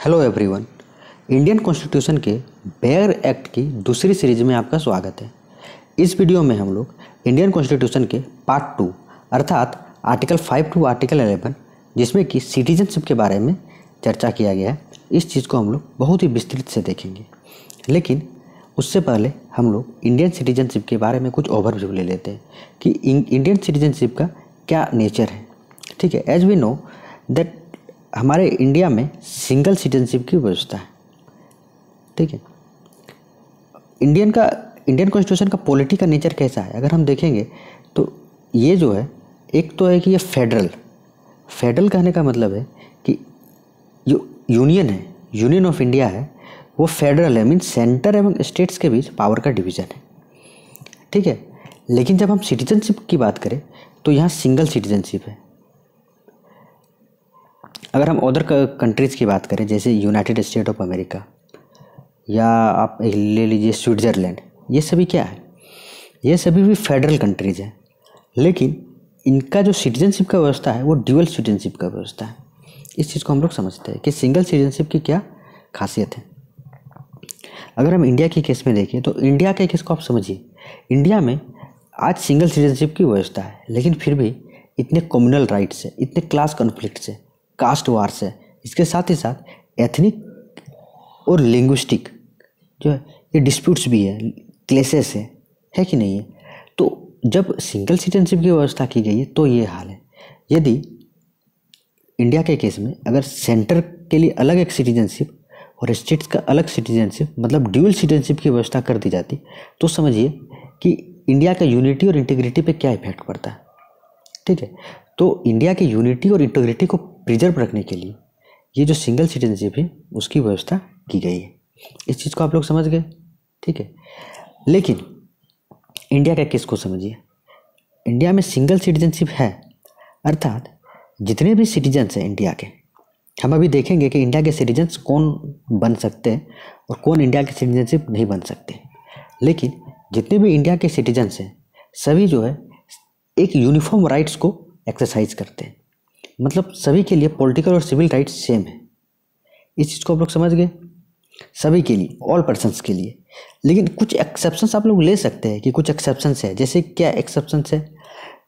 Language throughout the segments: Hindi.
Hello everyone. इंडियन कॉन्स्टिट्यूशन के बेयर एक्ट की दूसरी सीरीज में आपका स्वागत है। इस वीडियो में हम लोग इंडियन कॉन्स्टिट्यूशन के पार्ट 2 अर्थात आर्टिकल 5 टू आर्टिकल 11 जिसमें कि सिटीजनशिप के बारे में चर्चा किया गया है, इस चीज़ को हम लोग बहुत ही विस्तृत से देखेंगे। लेकिन उससे पहले हम लोग इंडियन सिटीजनशिप के बारे में कुछ ओवरव्यू ले लेते हैं कि इंडियन सिटीजनशिप का क्या नेचर है। ठीक है, एज वी नो दैट हमारे इंडिया में सिंगल सिटीजनशिप की व्यवस्था है। ठीक है, इंडियन कॉन्स्टिट्यूशन का पॉलिटी का नेचर कैसा है अगर हम देखेंगे तो ये जो है, एक तो है कि ये फेडरल कहने का मतलब है कि जो यूनियन है, यूनियन ऑफ इंडिया है, वो फेडरल है, मीन सेंटर एवं स्टेट्स के बीच पावर का डिवीज़न है। ठीक है, लेकिन जब हम सिटीजनशिप की बात करें तो यहाँ सिंगल सिटीजनशिप है। अगर हम अदर कंट्रीज़ की बात करें जैसे यूनाइटेड स्टेट ऑफ अमेरिका या आप ले लीजिए स्विट्ज़रलैंड, ये सभी क्या है, ये सभी भी फेडरल कंट्रीज़ हैं, लेकिन इनका जो सिटीजनशिप का व्यवस्था है वो ड्यूअल सिटीजनशिप का व्यवस्था है। इस चीज़ को हम लोग समझते हैं कि सिंगल सिटीजनशिप की क्या खासियत है। अगर हम इंडिया के केस में देखें तो इंडिया के केस को आप समझिए, इंडिया में आज सिंगल सिटीजनशिप की व्यवस्था है, लेकिन फिर भी इतने कम्युनल राइट्स है, इतने क्लास कॉन्फ्लिक्ट्स है, कास्ट वार्स है, इसके साथ ही साथ एथनिक और लिंग्विस्टिक जो है ये डिस्प्यूट्स भी है, क्लेसेस है कि नहीं है। तो जब सिंगल सिटीजनशिप की व्यवस्था की गई है तो ये हाल है। यदि इंडिया के केस में अगर सेंटर के लिए अलग एक सिटीजनशिप और स्टेट्स का अलग सिटीजनशिप मतलब ड्यूअल सिटीजनशिप की व्यवस्था कर दी जाती तो समझिए कि इंडिया का यूनिटी और इंटीग्रिटी पे क्या इफेक्ट पड़ता है। ठीक है, तो इंडिया की यूनिटी और इंटीग्रिटी को प्रिजर्व रखने के लिए ये जो सिंगल सिटीजनशिप है उसकी व्यवस्था की गई है। इस चीज़ को आप लोग समझ गए। ठीक है, लेकिन इंडिया का केस को समझिए, इंडिया में सिंगल सिटीजनशिप है, अर्थात जितने भी सिटीजन्स हैं इंडिया के, हम अभी देखेंगे कि इंडिया के सिटीजन्स कौन बन सकते हैं और कौन इंडिया के सिटीजनशिप नहीं बन सकते, लेकिन जितने भी इंडिया के सिटीजन्स हैं सभी जो है एक यूनिफॉर्म राइट्स को एक्सरसाइज करते हैं, मतलब सभी के लिए पॉलिटिकल और सिविल राइट्स सेम है। इस चीज़ को आप लोग समझ गए, सभी के लिए, ऑल पर्सन्स के लिए। लेकिन कुछ एक्सेप्शंस आप लोग ले सकते हैं कि कुछ एक्सेप्शंस है। जैसे क्या एक्सेप्शंस है,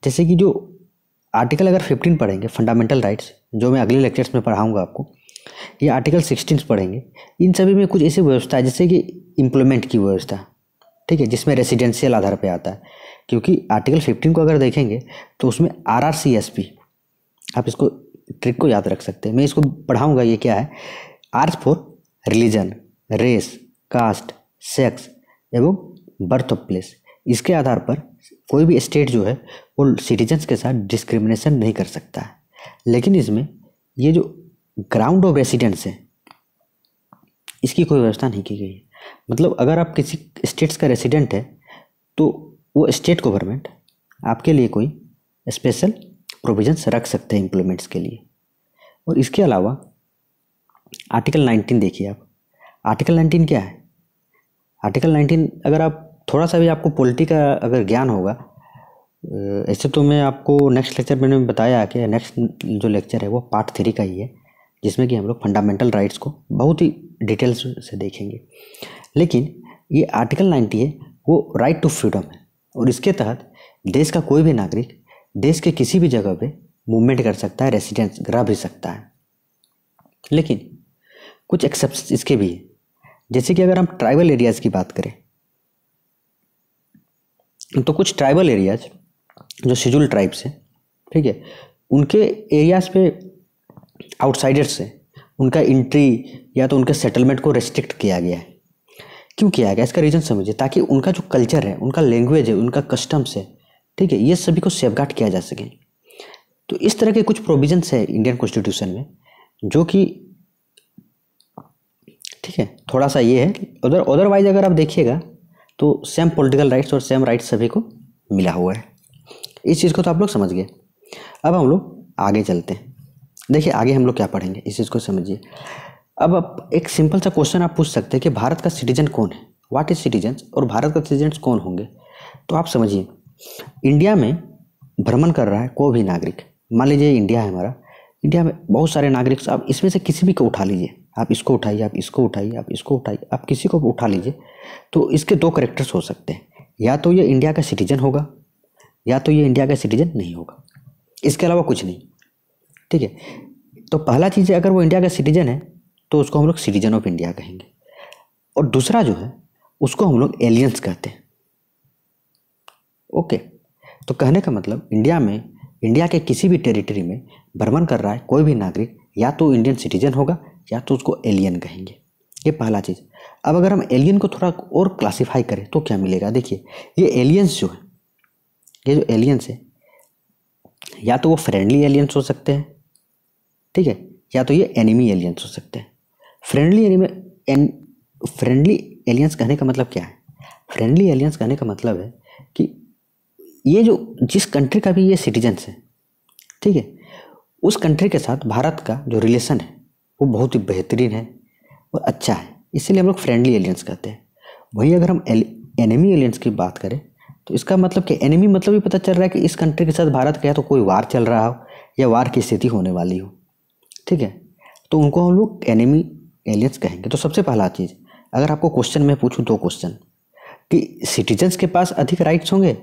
जैसे कि जो आर्टिकल अगर 15 पढ़ेंगे फंडामेंटल राइट्स, जो मैं अगले लेक्चर्स में पढ़ाऊंगा आपको, ये आर्टिकल 16 पढ़ेंगे, इन सभी में कुछ ऐसी व्यवस्था है जैसे कि एम्प्लॉयमेंट की व्यवस्था। ठीक है, जिसमें रेसिडेंशियल आधार पर आता है, क्योंकि आर्टिकल 15 को अगर देखेंगे तो उसमें RRCSP, आप इसको ट्रिक को याद रख सकते हैं, मैं इसको पढ़ाऊंगा। ये क्या है, are for religion, race, caste, sex एवं बर्थ ऑफ प्लेस। इसके आधार पर कोई भी स्टेट जो है वो सिटीजन्स के साथ डिस्क्रिमिनेशन नहीं कर सकता है। लेकिन इसमें ये जो ग्राउंड ऑफ रेसिडेंस है इसकी कोई व्यवस्था नहीं की गई है। मतलब अगर आप किसी स्टेट्स का रेसिडेंट है तो वो स्टेट गवर्नमेंट आपके लिए कोई स्पेशल प्रोविजंस रख सकते हैं एम्प्लॉयमेंट्स के लिए। और इसके अलावा आर्टिकल 19 देखिए आप, आर्टिकल 19 क्या है, आर्टिकल 19 अगर आप थोड़ा सा भी आपको पॉलिटी का अगर ज्ञान होगा, ऐसे तो मैं आपको नेक्स्ट लेक्चर मैंने बताया कि नेक्स्ट जो लेक्चर है वो पार्ट 3 का ही है, जिसमें कि हम लोग फंडामेंटल राइट्स को बहुत ही डिटेल्स से देखेंगे। लेकिन ये आर्टिकल 90 है वो राइट टू फ्रीडम है, और इसके तहत देश का कोई भी नागरिक देश के किसी भी जगह पे मूवमेंट कर सकता है, रेसिडेंस रह भी सकता है। लेकिन कुछ एक्सेप्शन इसके भी है, जैसे कि अगर हम ट्राइबल एरियाज़ की बात करें तो कुछ ट्राइबल एरियाज जो शेड्यूल ट्राइब्स हैं, ठीक है, उनके एरियाज़ पे आउटसाइडर्स से उनका एंट्री या तो उनके सेटलमेंट को रेस्ट्रिक्ट किया गया है। क्यों किया गया, इसका रीज़न समझिए, ताकि उनका जो कल्चर है, उनका लैंग्वेज है, उनका कस्टम्स है, ठीक है, ये सभी को सेफगार्ड किया जा सके। तो इस तरह के कुछ प्रोविजंस है इंडियन कॉन्स्टिट्यूशन में जो कि ठीक है, थोड़ा सा ये है। अदरवाइज अगर आप देखिएगा तो सेम पॉलिटिकल राइट्स और सेम राइट्स सभी को मिला हुआ है। इस चीज़ को तो आप लोग समझ गए। अब हम लोग आगे चलते हैं। देखिए आगे हम लोग क्या पढ़ेंगे, इस चीज़ को समझिए। अब आप एक सिंपल सा क्वेश्चन आप पूछ सकते हैं कि भारत का सिटीजन कौन है, व्हाट इज सिटीजन्स, और भारत का सिटीजन्स कौन होंगे। तो आप समझिए, इंडिया में भ्रमण कर रहा है कोई भी नागरिक, मान लीजिए इंडिया है हमारा, इंडिया में बहुत सारे नागरिक, आप इसमें से किसी भी को उठा लीजिए, आप इसको उठाइए, आप इसको उठाइए, आप इसको उठाइए, आप किसी को भी उठा लीजिए, तो इसके दो कैरेक्टर्स हो सकते हैं, या तो ये इंडिया का सिटीजन होगा या तो ये इंडिया का सिटीजन नहीं होगा, इसके अलावा कुछ नहीं। ठीक है, तो पहला चीज़ है, अगर वो इंडिया का सिटीजन है तो उसको हम लोग सिटीजन ऑफ इंडिया कहेंगे, और दूसरा जो है उसको हम लोग एलियंस कहते हैं। ओके, तो कहने का मतलब इंडिया के किसी भी टेरिटरी में भ्रमण कर रहा है कोई भी नागरिक, या तो इंडियन सिटीजन होगा या तो उसको एलियन कहेंगे। ये पहला चीज़। अब अगर हम एलियन को थोड़ा और क्लासिफाई करें तो क्या मिलेगा, देखिए ये एलियंस जो है, ये जो एलियंस है, या तो वो फ्रेंडली एलियंस हो सकते हैं, ठीक है, या तो ये एनिमी एलियंस हो सकते हैं। फ्रेंडली एलियंस कहने का मतलब क्या है? फ्रेंडली एलियंस कहने का मतलब है कि ये जो जिस कंट्री का भी ये सिटीजन्स है, ठीक है, उस कंट्री के साथ भारत का जो रिलेशन है वो बहुत ही बेहतरीन है और अच्छा है, इसीलिए हम लोग फ्रेंडली एलियंस कहते हैं। वहीं अगर हम एनिमी एलियंस की बात करें तो इसका मतलब कि एनिमी मतलब भी पता चल रहा है कि इस कंट्री के साथ भारत का या तो कोई वार चल रहा हो या वार की स्थिति होने वाली हो, ठीक है, तो उनको हम लोग एनिमी एलियंस कहेंगे। तो सबसे पहला चीज़, अगर आपको क्वेश्चन में पूछूं दो क्वेश्चन कि सिटीजन्स के पास अधिक राइट्स होंगे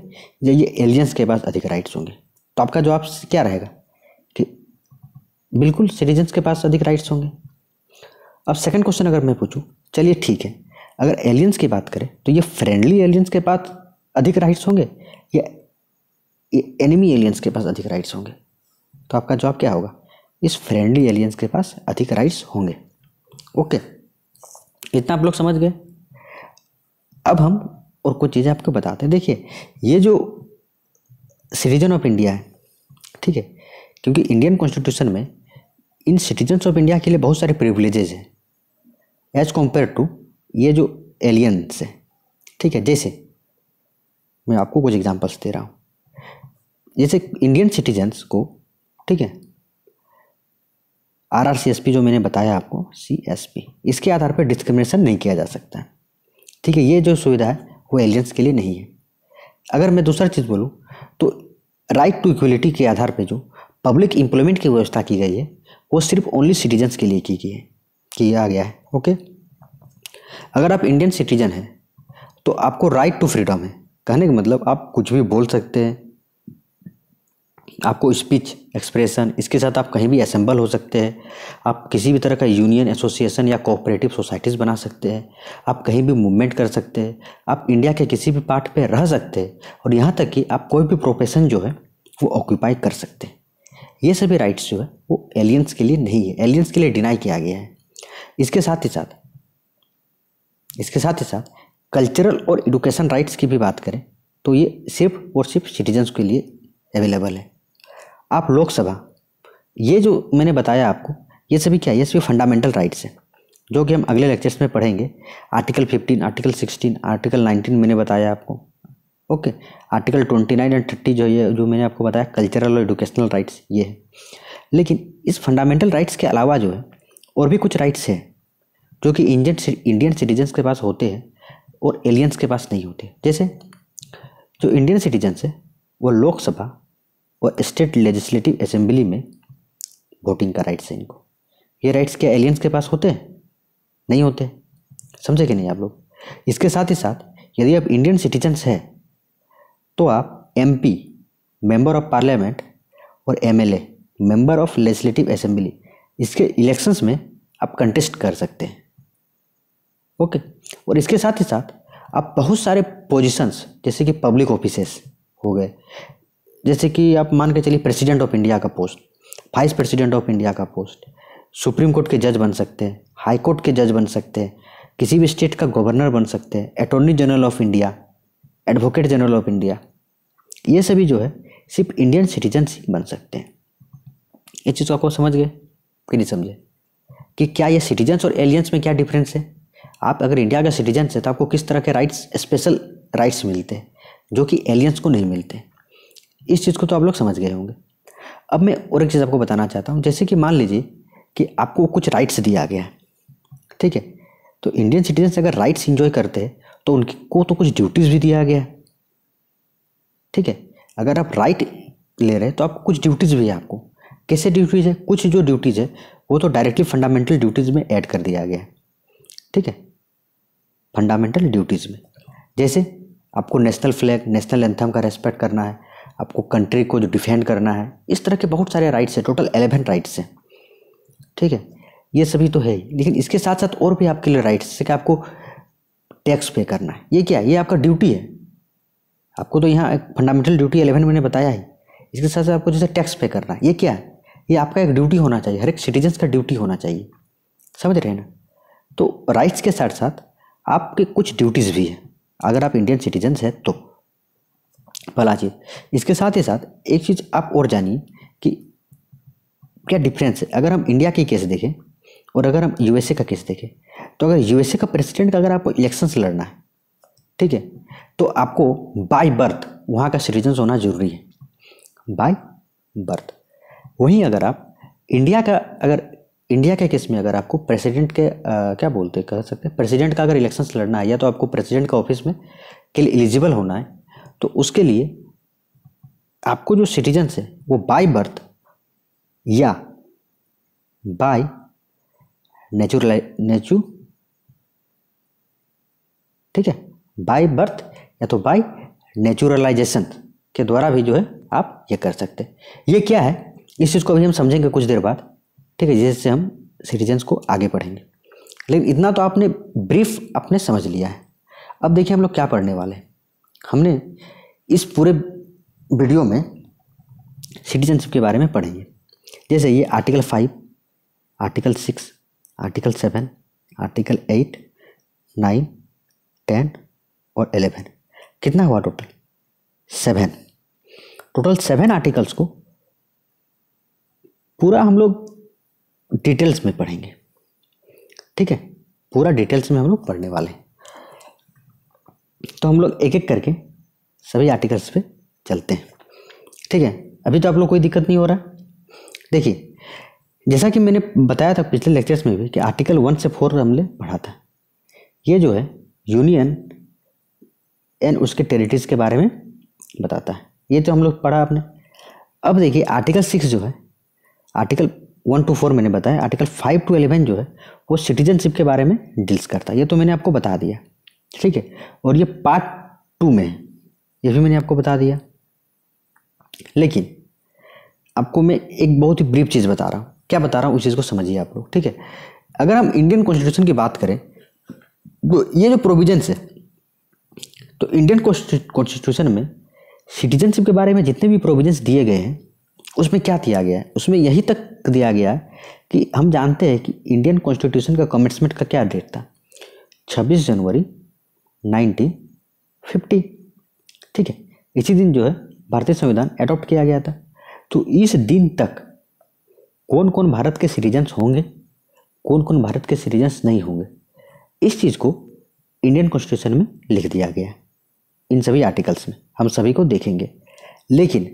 या ये एलियंस के पास अधिक राइट्स होंगे, तो आपका जवाब क्या रहेगा कि बिल्कुल सिटीजन्स के पास अधिक राइट्स होंगे। अब सेकंड क्वेश्चन अगर मैं पूछूं, चलिए ठीक है, अगर एलियंस की बात करें तो ये फ्रेंडली एलियंस के पास अधिक राइट्स होंगे या एनिमी एलियंस के पास अधिक राइट्स होंगे, तो आपका जवाब क्या होगा? इस फ्रेंडली एलियंस के पास अधिक राइट्स होंगे। ओके, इतना आप लोग समझ गए। अब हम और कुछ चीज़ें आपको बताते हैं। देखिए ये जो सिटीजन ऑफ इंडिया है, ठीक है, क्योंकि इंडियन कॉन्स्टिट्यूशन में इन सिटीजन्स ऑफ इंडिया के लिए बहुत सारे प्रिविलेजेस हैं एज कम्पेयर टू ये जो एलियंस है, ठीक है। जैसे मैं आपको कुछ एग्जांपल्स दे रहा हूँ, जैसे इंडियन सिटीजन्स को, ठीक है, RRCSP जो मैंने बताया आपको, CSP, इसके आधार पर डिस्क्रिमिनेशन नहीं किया जा सकता है, ठीक है। ये जो सुविधा है वो एलियंस के लिए नहीं है। अगर मैं दूसरा चीज़ बोलूँ तो राइट टू इक्वलिटी के आधार पे जो पब्लिक एम्प्लॉयमेंट की व्यवस्था की गई है वो सिर्फ ओनली सिटीजन्स के लिए किया गया है। ओके, अगर आप इंडियन सिटीजन हैं तो आपको राइट टू फ्रीडम है, कहने का मतलब आप कुछ भी बोल सकते हैं, आपको स्पीच एक्सप्रेशन, इसके साथ आप कहीं भी असेंबल हो सकते हैं, आप किसी भी तरह का यूनियन, एसोसिएशन या कोऑपरेटिव सोसाइटीज़ बना सकते हैं, आप कहीं भी मूवमेंट कर सकते हैं, आप इंडिया के किसी भी पार्ट पे रह सकते हैं, और यहाँ तक कि आप कोई भी प्रोफेशन जो है वो ऑक्यूपाई कर सकते हैं। ये सभी राइट्स जो है वो एलियंस के लिए नहीं है, एलियंस के लिए डिनाई किया गया है। इसके साथ ही साथ कल्चरल और एजुकेशन राइट्स की भी बात करें तो ये सिर्फ और सिर्फ सिटीजन्स के लिए अवेलेबल है। आप लोकसभा, ये जो मैंने बताया आपको, ये सभी क्या है? ये सभी फंडामेंटल राइट्स हैं जो कि हम अगले लेक्चर्स में पढ़ेंगे। आर्टिकल 15, आर्टिकल 16, आर्टिकल 19 मैंने बताया आपको। ओके, आर्टिकल 29 एंड 30 जो मैंने आपको बताया कल्चरल और एजुकेशनल राइट्स, ये है। लेकिन इस फंडामेंटल राइट्स के अलावा जो है और भी कुछ राइट्स हैं जो कि इंडियन सिटीजन्स के पास होते हैं और एलियंस के पास नहीं होते। जैसे जो इंडियन सिटीजन्स है वो लोकसभा और स्टेट लेजिस्लेटिव असेंबली में वोटिंग का राइट्स है इनको। ये राइट्स क्या एलियंस के पास होते हैं? नहीं होते। समझे कि नहीं आप लोग? इसके साथ ही साथ यदि आप इंडियन सिटीजन्स हैं तो आप MP, मेंबर ऑफ पार्लियामेंट, और MLA, member of legislative assembly, इसके इलेक्शंस में आप कंटेस्ट कर सकते हैं। ओके, और इसके साथ ही साथ आप बहुत सारे पोजीशंस जैसे कि पब्लिक ऑफिसेस हो गए, जैसे कि आप मान के चलिए प्रेसिडेंट ऑफ इंडिया का post, vice president of India का पोस्ट, सुप्रीम कोर्ट के जज बन सकते हैं, हाई कोर्ट के जज बन सकते हैं, किसी भी स्टेट का गवर्नर बन सकते हैं, attorney general of India, advocate general of India, ये सभी जो है सिर्फ इंडियन सिटीजन्स ही बन सकते हैं। ये चीज़ आपको समझ गए कि नहीं समझे कि क्या ये सिटीजन्स और एलियंस में क्या डिफरेंस है? आप अगर इंडिया का सिटीजन्स है तो आपको किस तरह के राइट्स, स्पेशल राइट्स मिलते हैं जो कि एलियंस को नहीं मिलते। इस चीज़ को तो आप लोग समझ गए होंगे। अब मैं और एक चीज़ आपको बताना चाहता हूँ, जैसे कि मान लीजिए कि आपको कुछ राइट्स दिया गया है, ठीक है, तो इंडियन सिटीजन्स अगर राइट्स इंजॉय करते हैं तो उनको तो कुछ ड्यूटीज़ भी दिया गया है, ठीक है। अगर आप राइट ले रहे हैं तो आपको कुछ ड्यूटीज़ भी है। आपको कैसे ड्यूटीज़ है? कुछ जो ड्यूटीज़ है वो तो डायरेक्टली फंडामेंटल ड्यूटीज़ में ऐड कर दिया गया है, ठीक है। फंडामेंटल ड्यूटीज़ में जैसे आपको नेशनल फ्लैग, नेशनल एंथम का रेस्पेक्ट करना है, आपको कंट्री को जो डिफेंड करना है, इस तरह के बहुत सारे राइट्स हैं, टोटल 11 राइट्स हैं, ठीक है। ये सभी तो है ही, लेकिन इसके साथ साथ और भी आपके लिए राइट्स, जैसे कि आपको टैक्स पे करना है। ये क्या है? ये आपका ड्यूटी है। आपको तो यहाँ एक फंडामेंटल ड्यूटी 11 मैंने बताया ही। इसके साथ साथ आपको जैसे टैक्स पे करना है, ये क्या है? ये आपका एक ड्यूटी होना चाहिए, हर एक सिटीजन्स का ड्यूटी होना चाहिए, समझ रहे हैं ना। तो राइट्स के साथ साथ आपके कुछ ड्यूटीज़ भी हैं अगर आप इंडियन सिटीजन्स हैं तो। पहला चीज़, इसके साथ ही साथ एक चीज़ आप और जानिए कि क्या डिफरेंस है अगर हम इंडिया के केस देखें और अगर हम यूएसए का केस देखें। तो अगर यूएसए का प्रेसिडेंट का अगर आपको इलेक्शंस लड़ना है, ठीक है, तो आपको बाय बर्थ वहाँ का सिटीजन्स होना जरूरी है, बाय बर्थ। वहीं अगर आप इंडिया के केस में अगर आपको प्रेसिडेंट के क्या बोलते कह सकते हैं, प्रेसिडेंट का अगर इलेक्शंस लड़ना है या तो आपको प्रेसिडेंट का ऑफिस में के लिए एलिजिबल होना है, तो उसके लिए आपको जो सिटीजन्स है वो बाय बर्थ या बाय ठीक है, बाय बर्थ या तो बाय नेचुरलाइजेशन के द्वारा भी जो है आप ये कर सकते हैं। ये क्या है इस चीज़ को अभी हम समझेंगे कुछ देर बाद, ठीक है, जिससे हम सिटीजन्स को आगे पढ़ेंगे। लेकिन इतना तो आपने ब्रीफ आपने समझ लिया है। अब देखिए हम लोग क्या पढ़ने वाले हैं। हमने इस पूरे वीडियो में सिटीजनशिप के बारे में पढ़ेंगे। जैसे ये आर्टिकल 5, आर्टिकल 6, आर्टिकल 7, आर्टिकल 8, 9, 10 और 11। कितना हुआ टोटल? 7। टोटल 7 आर्टिकल्स को पूरा हम लोग डिटेल्स में पढ़ेंगे, ठीक है, पूरा डिटेल्स में हम लोग पढ़ने वाले हैं। तो हम लोग एक एक करके सभी आर्टिकल्स पे चलते हैं, ठीक है। अभी तो आप लोग कोई दिक्कत नहीं हो रहा। देखिए जैसा कि मैंने बताया था पिछले लेक्चर्स में भी कि आर्टिकल 1 से 4 हमने पढ़ा था। ये जो है यूनियन एंड उसके टेरिटरीज के बारे में बताता है, ये तो हम लोग पढ़ा आपने। अब देखिए आर्टिकल 6 जो है, आर्टिकल 1 to 4 मैंने बताया, आर्टिकल 5 to 11 जो है वो सिटीजनशिप के बारे में डील्स करता है। ये तो मैंने आपको बता दिया, ठीक है। और ये पार्ट 2 में है, ये भी मैंने आपको बता दिया। लेकिन आपको मैं एक बहुत ही ब्रीफ चीज़ बता रहा हूँ। क्या बता रहा हूँ उस चीज़ को समझिए आप लोग, ठीक है। अगर हम इंडियन कॉन्स्टिट्यूशन की बात करें तो ये जो प्रोविजंस है, तो इंडियन कॉन्स्टिट्यूशन में सिटीजनशिप के बारे में जितने भी प्रोविजंस दिए गए हैं उसमें क्या दिया गया है, उसमें यही तक दिया गया है कि हम जानते हैं कि इंडियन कॉन्स्टिट्यूशन का कमेंसमेंट का क्या डेट था, 26 जनवरी 1950, ठीक है। इसी दिन जो है भारतीय संविधान एडॉप्ट किया गया था। तो इस दिन तक कौन कौन भारत के सिटीजन्स होंगे, कौन कौन भारत के सिटीजन्स नहीं होंगे, इस चीज़ को इंडियन कॉन्स्टिट्यूशन में लिख दिया गया है। इन सभी आर्टिकल्स में हम सभी को देखेंगे। लेकिन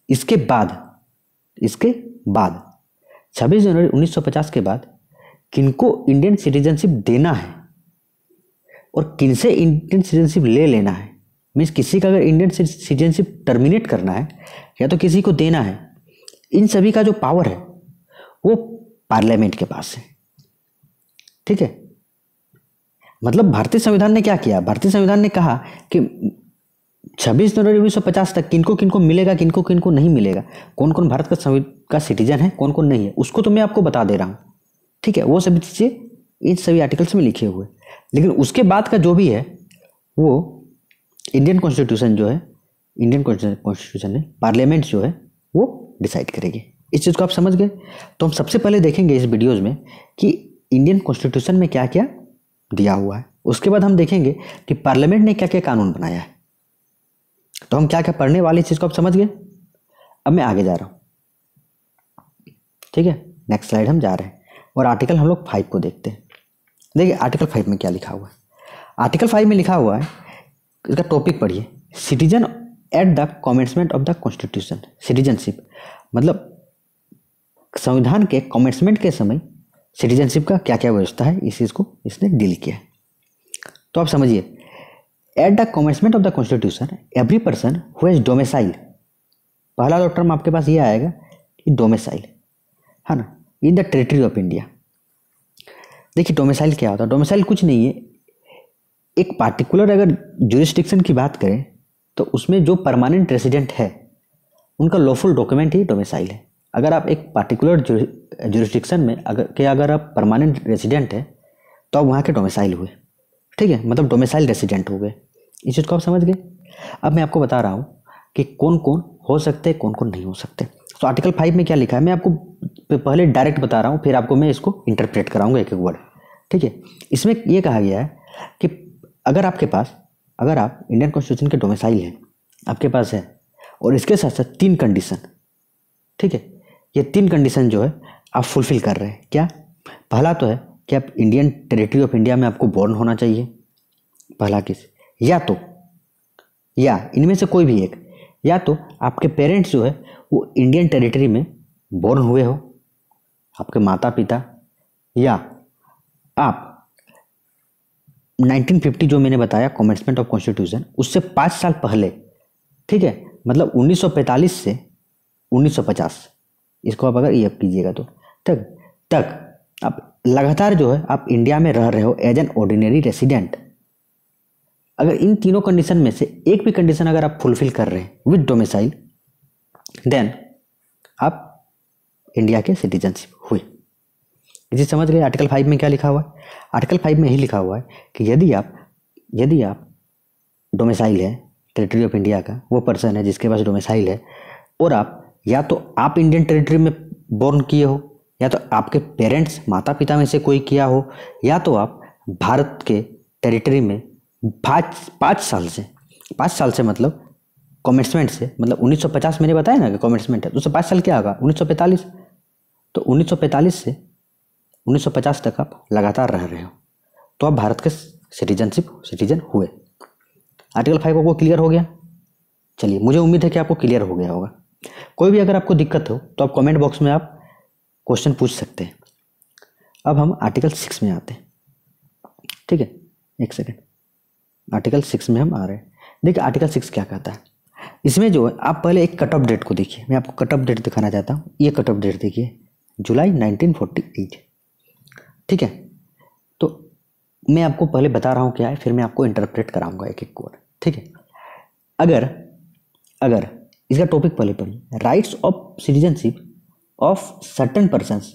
इसके बाद 26 जनवरी 1950 के बाद किनको इंडियन सिटीजनशिप देना है और किनसे इंडियन सिटीजनशिप ले लेना है, मीन्स किसी का अगर इंडियन सिटीजनशिप टर्मिनेट करना है या तो किसी को देना है, इन सभी का जो पावर है वो पार्लियामेंट के पास है, ठीक है। मतलब भारतीय संविधान ने क्या किया, भारतीय संविधान ने कहा कि 26 जनवरी 1950 तक किनको किनको मिलेगा, किनको किनको नहीं मिलेगा, कौन कौन भारत का सिटीजन है, कौन कौन नहीं है, उसको तो मैं आपको बता दे रहा हूँ, ठीक है। वो सभी चीज़ें इन सभी आर्टिकल्स में लिखे हुए। लेकिन उसके बाद का जो भी है वो इंडियन कॉन्स्टिट्यूशन जो है, इंडियन कॉन्स्टिट्यूशन ने पार्लियामेंट जो है वो डिसाइड करेगी। इस चीज़ को आप समझ गए। तो हम सबसे पहले देखेंगे इस वीडियोज़ में कि इंडियन कॉन्स्टिट्यूशन में क्या क्या दिया हुआ है। उसके बाद हम देखेंगे कि पार्लियामेंट ने क्या क्या कानून बनाया है। तो हम क्या क्या पढ़ने वाली चीज़ को आप समझ गए। अब मैं आगे जा रहा हूँ, ठीक है। नेक्स्ट स्लाइड हम जा रहे हैं और आर्टिकल हम लोग 5 को देखते हैं। देखिए आर्टिकल 5 में क्या लिखा हुआ है। आर्टिकल 5 में लिखा हुआ है, इसका टॉपिक पढ़िए, citizen at the commencement of the constitution. Citizenship मतलब संविधान के कमेंसमेंट के समय सिटीजनशिप का क्या क्या व्यवस्था है, इस चीज़ को इसने डील किया है। तो आप समझिए, at the commencement of the constitution every person who has domicile, पहला तो टर्म आपके पास ये आएगा कि डोमिसाइल, है ना। In the territory of India. देखिए डोमिसाइल क्या होता है, डोमिसाइल कुछ नहीं है, एक पार्टिकुलर अगर जुरिस्डिक्शन की बात करें तो उसमें जो परमानेंट रेसिडेंट है उनका लॉफुल डॉक्यूमेंट ही डोमिसाइल है। अगर आप एक पार्टिकुलर जुरिस्डिक्शन में अगर आप परमानेंट रेसिडेंट है तो आप वहाँ के डोमिसाइल हुए, ठीक है, मतलब डोमिसाइल रेसिडेंट हो गए। इस चीज़ को आप समझ गए। अब मैं आपको बता रहा हूँ कि कौन कौन हो सकते हैं, कौन कौन नहीं हो सकते। तो आर्टिकल 5 में क्या लिखा है मैं आपको पहले डायरेक्ट बता रहा हूँ, फिर आपको मैं इसको इंटरप्रेट कराऊंगा एक एक वर्ड, ठीक है। इसमें ये कहा गया है कि अगर आप इंडियन कॉन्स्टिट्यूशन के डोमिसाइल हैं आपके पास है, और इसके साथ साथ 3 कंडीशन, ठीक है, ये 3 कंडीशन जो है आप फुलफिल कर रहे हैं। क्या? पहला तो है कि आप इंडियन टेरिटरी ऑफ इंडिया में आपको बॉर्न होना चाहिए, पहला केस, या इनमें से कोई भी एक, या तो आपके पेरेंट्स जो है वो इंडियन टेरिटरी में बॉर्न हुए हो, आपके माता पिता, या आप 1950 जो मैंने बताया कमेंसमेंट ऑफ कॉन्स्टिट्यूशन उससे 5 साल पहले, ठीक है, मतलब 1945 से 1950, इसको आप अगर ईएफ कीजिएगा तो तक आप लगातार जो है आप इंडिया में रह रहे हो एज एन ऑर्डिनरी रेसिडेंट। अगर इन तीनों कंडीशन में से एक भी कंडीशन अगर आप फुलफिल कर रहे हैं विद डोमिसाइल, देन आप इंडिया के सिटीजनशिप हुए। इसे समझ गए आर्टिकल 5 में क्या लिखा हुआ है? आर्टिकल 5 में यही लिखा हुआ है कि यदि आप डोमिसाइल है टेरिटरी ऑफ इंडिया का, वो पर्सन है जिसके पास डोमिसाइल है, और आप इंडियन टेरिटरी में बॉर्न किए हो, या तो आपके पेरेंट्स माता पिता में से कोई किया हो, या तो आप भारत के टेरिटरी में 5 साल से मतलब कमेंसमेंट से, मतलब 1950 मैंने बताया ना कि कमेंसमेंट है, तो उससे 5 साल क्या होगा 1945, तो 1945 से 1950 तक आप लगातार रह रहे हो, तो आप भारत के सिटीजन हुए। आर्टिकल 5 आपको क्लियर हो गया? चलिए, मुझे उम्मीद है कि आपको क्लियर हो गया होगा। कोई भी अगर आपको दिक्कत हो तो आप कमेंट बॉक्स में आप क्वेश्चन पूछ सकते हैं। अब हम आर्टिकल 6 में आते हैं, ठीक है, एक सेकेंड, आर्टिकल 6 में हम आ रहे हैं। देखिए आर्टिकल 6 क्या कहता है, इसमें जो है आप पहले एक कट ऑफ डेट को देखिए, मैं आपको कट ऑफ डेट दिखाना चाहता हूँ। ये कट ऑफ डेट देखिए, जुलाई 1948, ठीक है। तो मैं आपको पहले बता रहा हूँ क्या है, फिर मैं आपको इंटरप्रेट कराऊंगा एक एक वर्ड, ठीक है। अगर इसका टॉपिक पहले पढ़िए, rights of citizenship of certain persons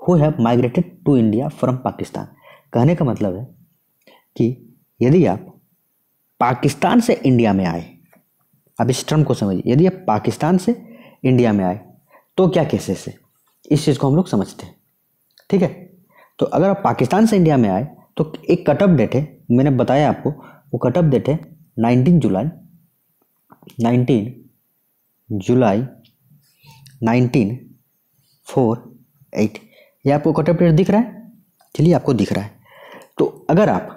who have migrated to India from Pakistan. कहने का मतलब है कि यदि आप पाकिस्तान से इंडिया में आए, अब इस टर्म को समझिए, यदि आप पाकिस्तान से इंडिया में आए तो क्या केसेस है, इस चीज़ को हम लोग समझते हैं, ठीक है। तो अगर आप पाकिस्तान से इंडिया में आए तो एक कट ऑफ डेट है, मैंने बताया आपको, वो कट ऑफ डेट है 19 जुलाई 1948। ये आपको कट ऑफ डेट दिख रहा है? चलिए, आपको दिख रहा है। तो अगर आप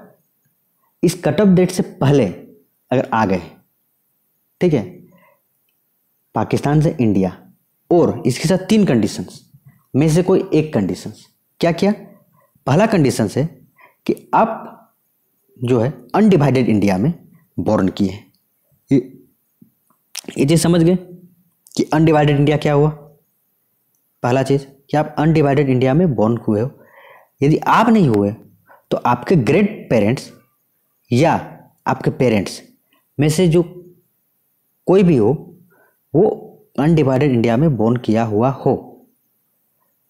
इस कट ऑफ डेट से पहले अगर आ गए, ठीक है, पाकिस्तान से इंडिया, और इसके साथ 3 कंडीशंस में से कोई एक कंडीशंस, क्या पहला कंडीशन है कि आप जो है अनडिवाइडेड इंडिया में बॉर्न किए हैं। ये चीज़ समझ गए कि अनडिवाइडेड इंडिया क्या हुआ? पहला चीज़ कि आप अनडिवाइडेड इंडिया में बॉर्न हुए हो। यदि आप नहीं हुए तो आपके ग्रेट पेरेंट्स या आपके पेरेंट्स में से जो कोई भी हो वो अनडिवाइडेड इंडिया में बॉर्न किया हुआ हो,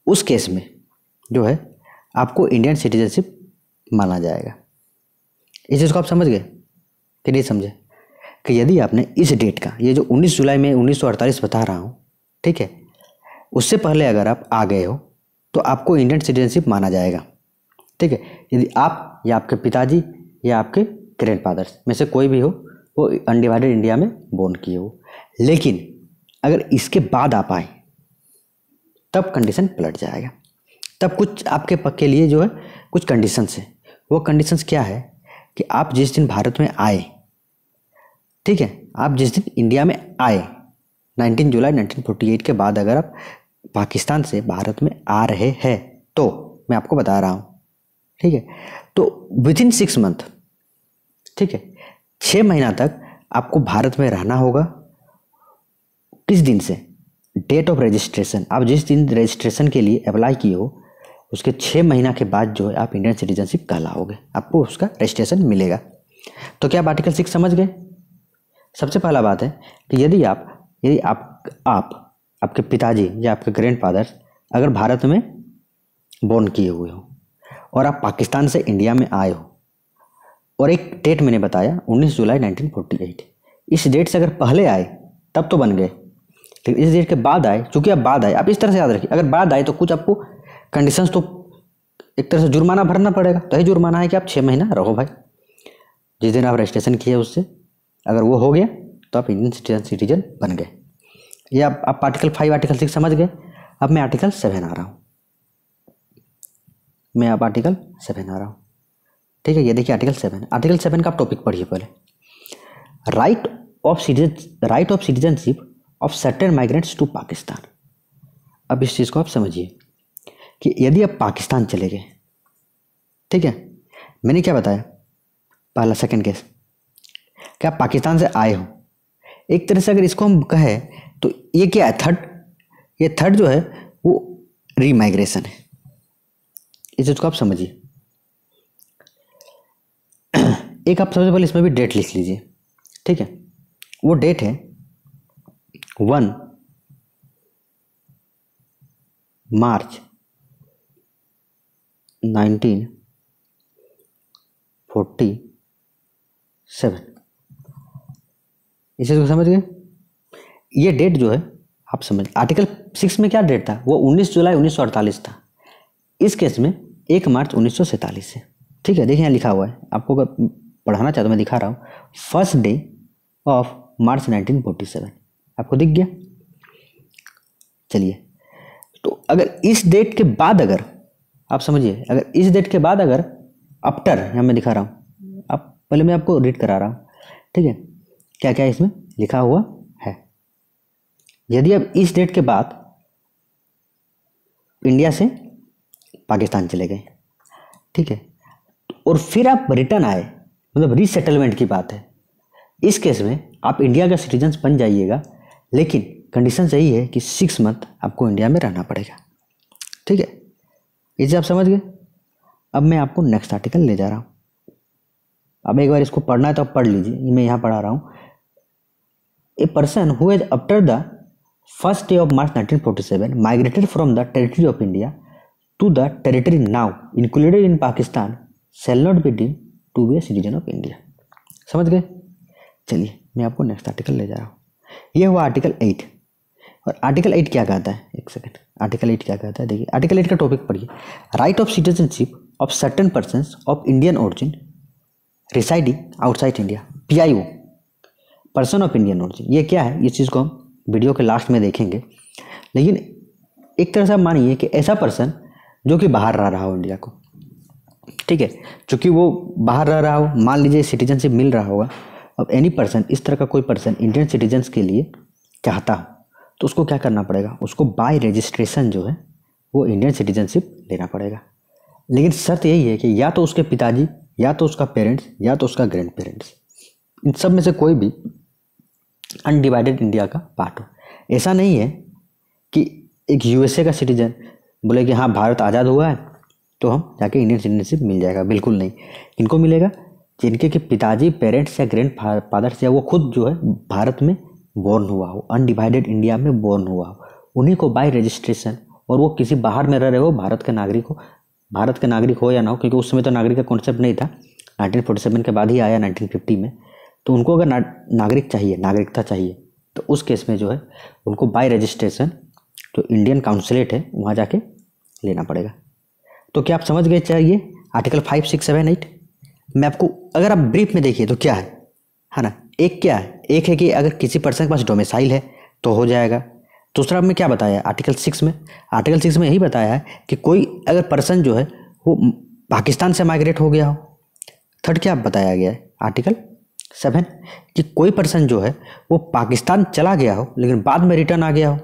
उस केस में जो है आपको इंडियन सिटीजनशिप माना जाएगा। इस चीज़ को आप समझ गए कि नहीं समझे? कि यदि आपने इस डेट का, ये जो 19 जुलाई में 1948 बता रहा हूँ, ठीक है, उससे पहले अगर आप आ गए हो तो आपको इंडियन सिटीजनशिप माना जाएगा, ठीक है। यदि आप या आपके पिताजी या आपके ग्रैंडफादर्स में से कोई भी हो वो अनडिवाइडेड इंडिया में बॉर्न किए हो। लेकिन अगर इसके बाद आप आए तब कंडीशन पलट जाएगा। तब कुछ आपके पक्के लिए जो है कुछ कंडीशंस है। वो कंडीशंस क्या है कि आप जिस दिन भारत में आए, ठीक है, आप जिस दिन इंडिया में आए 19 जुलाई 1948 के बाद अगर आप पाकिस्तान से भारत में आ रहे हैं तो मैं आपको बता रहा हूँ, ठीक है, तो विदिन 6 मंथ, ठीक है, 6 महीना तक आपको भारत में रहना होगा। किस दिन से? डेट ऑफ रजिस्ट्रेशन, आप जिस दिन रजिस्ट्रेशन के लिए अप्लाई किए हो उसके 6 महीना के बाद जो है आप इंडियन सिटीजनशिप कहलाओगे, आपको उसका रजिस्ट्रेशन मिलेगा। तो क्या आप आर्टिकल 6 समझ गए? सबसे पहला बात है कि यदि आप आपके पिताजी या आपके ग्रैंडफादर्स अगर भारत में बोर्न किए हुए हो और आप पाकिस्तान से इंडिया में आए हो और एक डेट मैंने बताया 19 जुलाई 1948, इस डेट से अगर पहले आए तब तो बन गए, लेकिन इस डेट के बाद आए, चूंकि आप बाद आए, आप इस तरह से याद रखिए, अगर बाद आए तो कुछ आपको कंडीशंस तो एक तरह से जुर्माना भरना पड़ेगा। तो यही जुर्माना है कि आप 6 महीना रहो भाई, जिस दिन आप रजिस्ट्रेशन किए उससे अगर वो हो गया तो आप इंडियन सिटीजन बन गए। ये आप आर्टिकल 5 आर्टिकल 6 समझ गए। अब मैं आर्टिकल 7 आ रहा हूँ, ठीक है। ये देखिए आर्टिकल 7 का आप टॉपिक पढ़िए पहले। Right of citizenship of certain migrants to Pakistan. अब इस चीज़ को आप समझिए कि यदि आप पाकिस्तान चले गए, ठीक है, मैंने क्या बताया पहला सेकंड केस, क्या आप पाकिस्तान से आए हो, एक तरह से अगर इसको हम कहें तो ये क्या है, थर्ड जो है वो रीमाइग्रेशन है। इस चीज़ को आप समझिए। एक आप सबसे पहले इसमें भी डेट लिख लीजिए, ठीक है। वो डेट है 1 मार्च 1947। इस चीज़ को समझ गए। ये डेट जो है आप समझ, आर्टिकल 6 में क्या डेट था, वो 19 जुलाई 1948 था। इस केस में 1 मार्च 1947 है, ठीक है। देखिए यहाँ लिखा हुआ है, आपको अगर पढ़ाना चाहता मैं दिखा रहा हूँ, फर्स्ट डे ऑफ मार्च 1947, आपको दिख गया। चलिए, तो अगर इस डेट के बाद, अगर आप समझिए, अगर इस डेट के बाद अगर आफ्टर, यहाँ मैं दिखा रहा हूँ, आप पहले मैं आपको रीड करा रहा हूँ, ठीक है, क्या क्या इसमें लिखा हुआ है। यदि आप इस डेट के बाद इंडिया से पाकिस्तान चले गए, ठीक है, और फिर आप रिटर्न आए, मतलब रीसेटलमेंट की बात है, इस केस में आप इंडिया का सिटीजन बन जाइएगा, लेकिन कंडीशन यही है कि 6 मंथ आपको इंडिया में रहना पड़ेगा, ठीक है। इसे आप समझ गए। अब मैं आपको नेक्स्ट आर्टिकल ले जा रहा हूँ। अब एक बार इसको पढ़ना है तो आप पढ़ लीजिए, मैं यहाँ पढ़ा रहा हूँ। A person who has after the first day of March 1947 migrated from the territory of India to the territory now included in Pakistan shall not be deemed to be a citizen of India. समझ गए। चलिए मैं आपको नेक्स्ट आर्टिकल ले जा रहा हूँ। ये हुआ आर्टिकल 8। और आर्टिकल 8 क्या कहता है, एक सेकंड, आर्टिकल 8 क्या कहता है देखिए। आर्टिकल 8 का टॉपिक पढ़िए, right of citizenship of certain persons of Indian origin residing outside India, PIO, person of Indian origin. ये क्या है, इस चीज़ को हम वीडियो के लास्ट में देखेंगे, लेकिन एक तरह से मानिए कि ऐसा पर्सन जो कि बाहर रह रहा हो इंडिया को, ठीक है, चूँकि वो बाहर रह रहा हो, मान लीजिए सिटीजनशिप मिल रहा होगा। अब एनी पर्सन, इस तरह का कोई पर्सन इंडियन सिटीजन्स के लिए चाहता हो तो उसको क्या करना पड़ेगा, उसको बाय रजिस्ट्रेशन जो है वो इंडियन सिटीजनशिप लेना पड़ेगा। लेकिन शर्त यही है कि या तो उसके पिताजी, या तो उसका पेरेंट्स, या तो उसका ग्रैंड पेरेंट्स, इन सब में से कोई भी अनडिवाइडेड इंडिया का पार्ट हो। ऐसा नहीं है कि एक USA का सिटीजन बोले कि हाँ भारत आज़ाद हुआ है तो हम जाके इंडियन सिटीजनशिप मिल जाएगा, बिल्कुल नहीं। इनको मिलेगा जिनके के पिताजी, पेरेंट्स या ग्रैंड फादर्स या वो खुद जो है भारत में बोर्न हुआ हो, अनडिवाइडेड इंडिया में बोर्न हुआ हो, उन्हीं को बाय रजिस्ट्रेशन, और वो किसी बाहर में रह रहे हो, भारत के नागरिक हो, भारत के नागरिक हो या ना हो, क्योंकि उस समय तो नागरिक का कॉन्सेप्ट नहीं था, 1947 के बाद ही आया 1950 में। तो उनको अगर नागरिक चाहिए, नागरिकता चाहिए, तो उस केस में जो है उनको बाय रजिस्ट्रेशन जो इंडियन काउंसलेट है वहाँ जाके लेना पड़ेगा। तो क्या आप समझ गए चाहिए आर्टिकल 5, 6, 7, 8। मैं आपको अगर आप ब्रीफ में देखिए तो क्या है ना, एक क्या है, एक है कि अगर किसी पर्सन के पास डोमिसाइल है तो हो जाएगा। दूसरा में क्या बताया आर्टिकल 6 में, आर्टिकल 6 में यही बताया है कि कोई अगर पर्सन जो है वो पाकिस्तान से माइग्रेट हो गया हो। थर्ड क्या बताया गया है आर्टिकल 7 कि कोई पर्सन जो है वो पाकिस्तान चला गया हो लेकिन बाद में रिटर्न आ गया हो।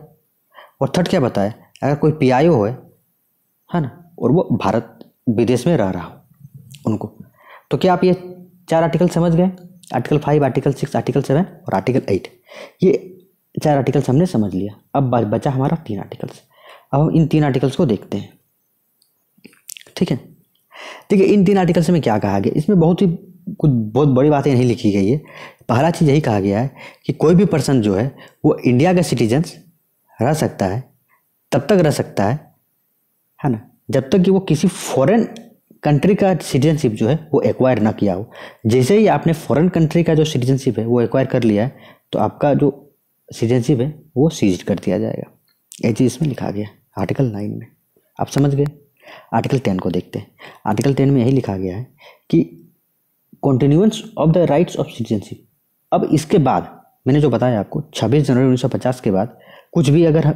और थर्ड क्या बताया, अगर कोई PIO है ना, और वो भारत विदेश में रह रहा हो उनको। तो क्या आप ये 4 आर्टिकल समझ गए, आर्टिकल 5, आर्टिकल 6, आर्टिकल 7 और आर्टिकल 8। ये 4 आर्टिकल्स हमने समझ लिया। अब बचा हमारा 3 आर्टिकल्स। अब हम इन 3 आर्टिकल्स को देखते हैं। ठीक है, देखिए इन 3 आर्टिकल्स में क्या कहा गया, इसमें बहुत बड़ी बातें नहीं लिखी गई है। पहला चीज़ यही कहा गया है कि कोई भी पर्सन जो है वो इंडिया का सिटीजन्स रह सकता है, तब तक रह सकता है ना, जब तक कि वो किसी फॉरेन कंट्री का सिटीजनशिप जो है वो एक्वायर ना किया हो। जैसे ही आपने फॉरेन कंट्री का जो सिटीजनशिप है वो एक्वायर कर लिया है, तो आपका जो सिटीजनशिप है वो सीज कर दिया जाएगा। ये चीज़ इसमें लिखा गया आर्टिकल 9 में। आप समझ गए। आर्टिकल 10 को देखते हैं। आर्टिकल 10 में यही लिखा गया है कि continuance of the rights of citizenship. अब इसके बाद मैंने जो बताया आपको 26 जनवरी 1950 के बाद कुछ भी अगर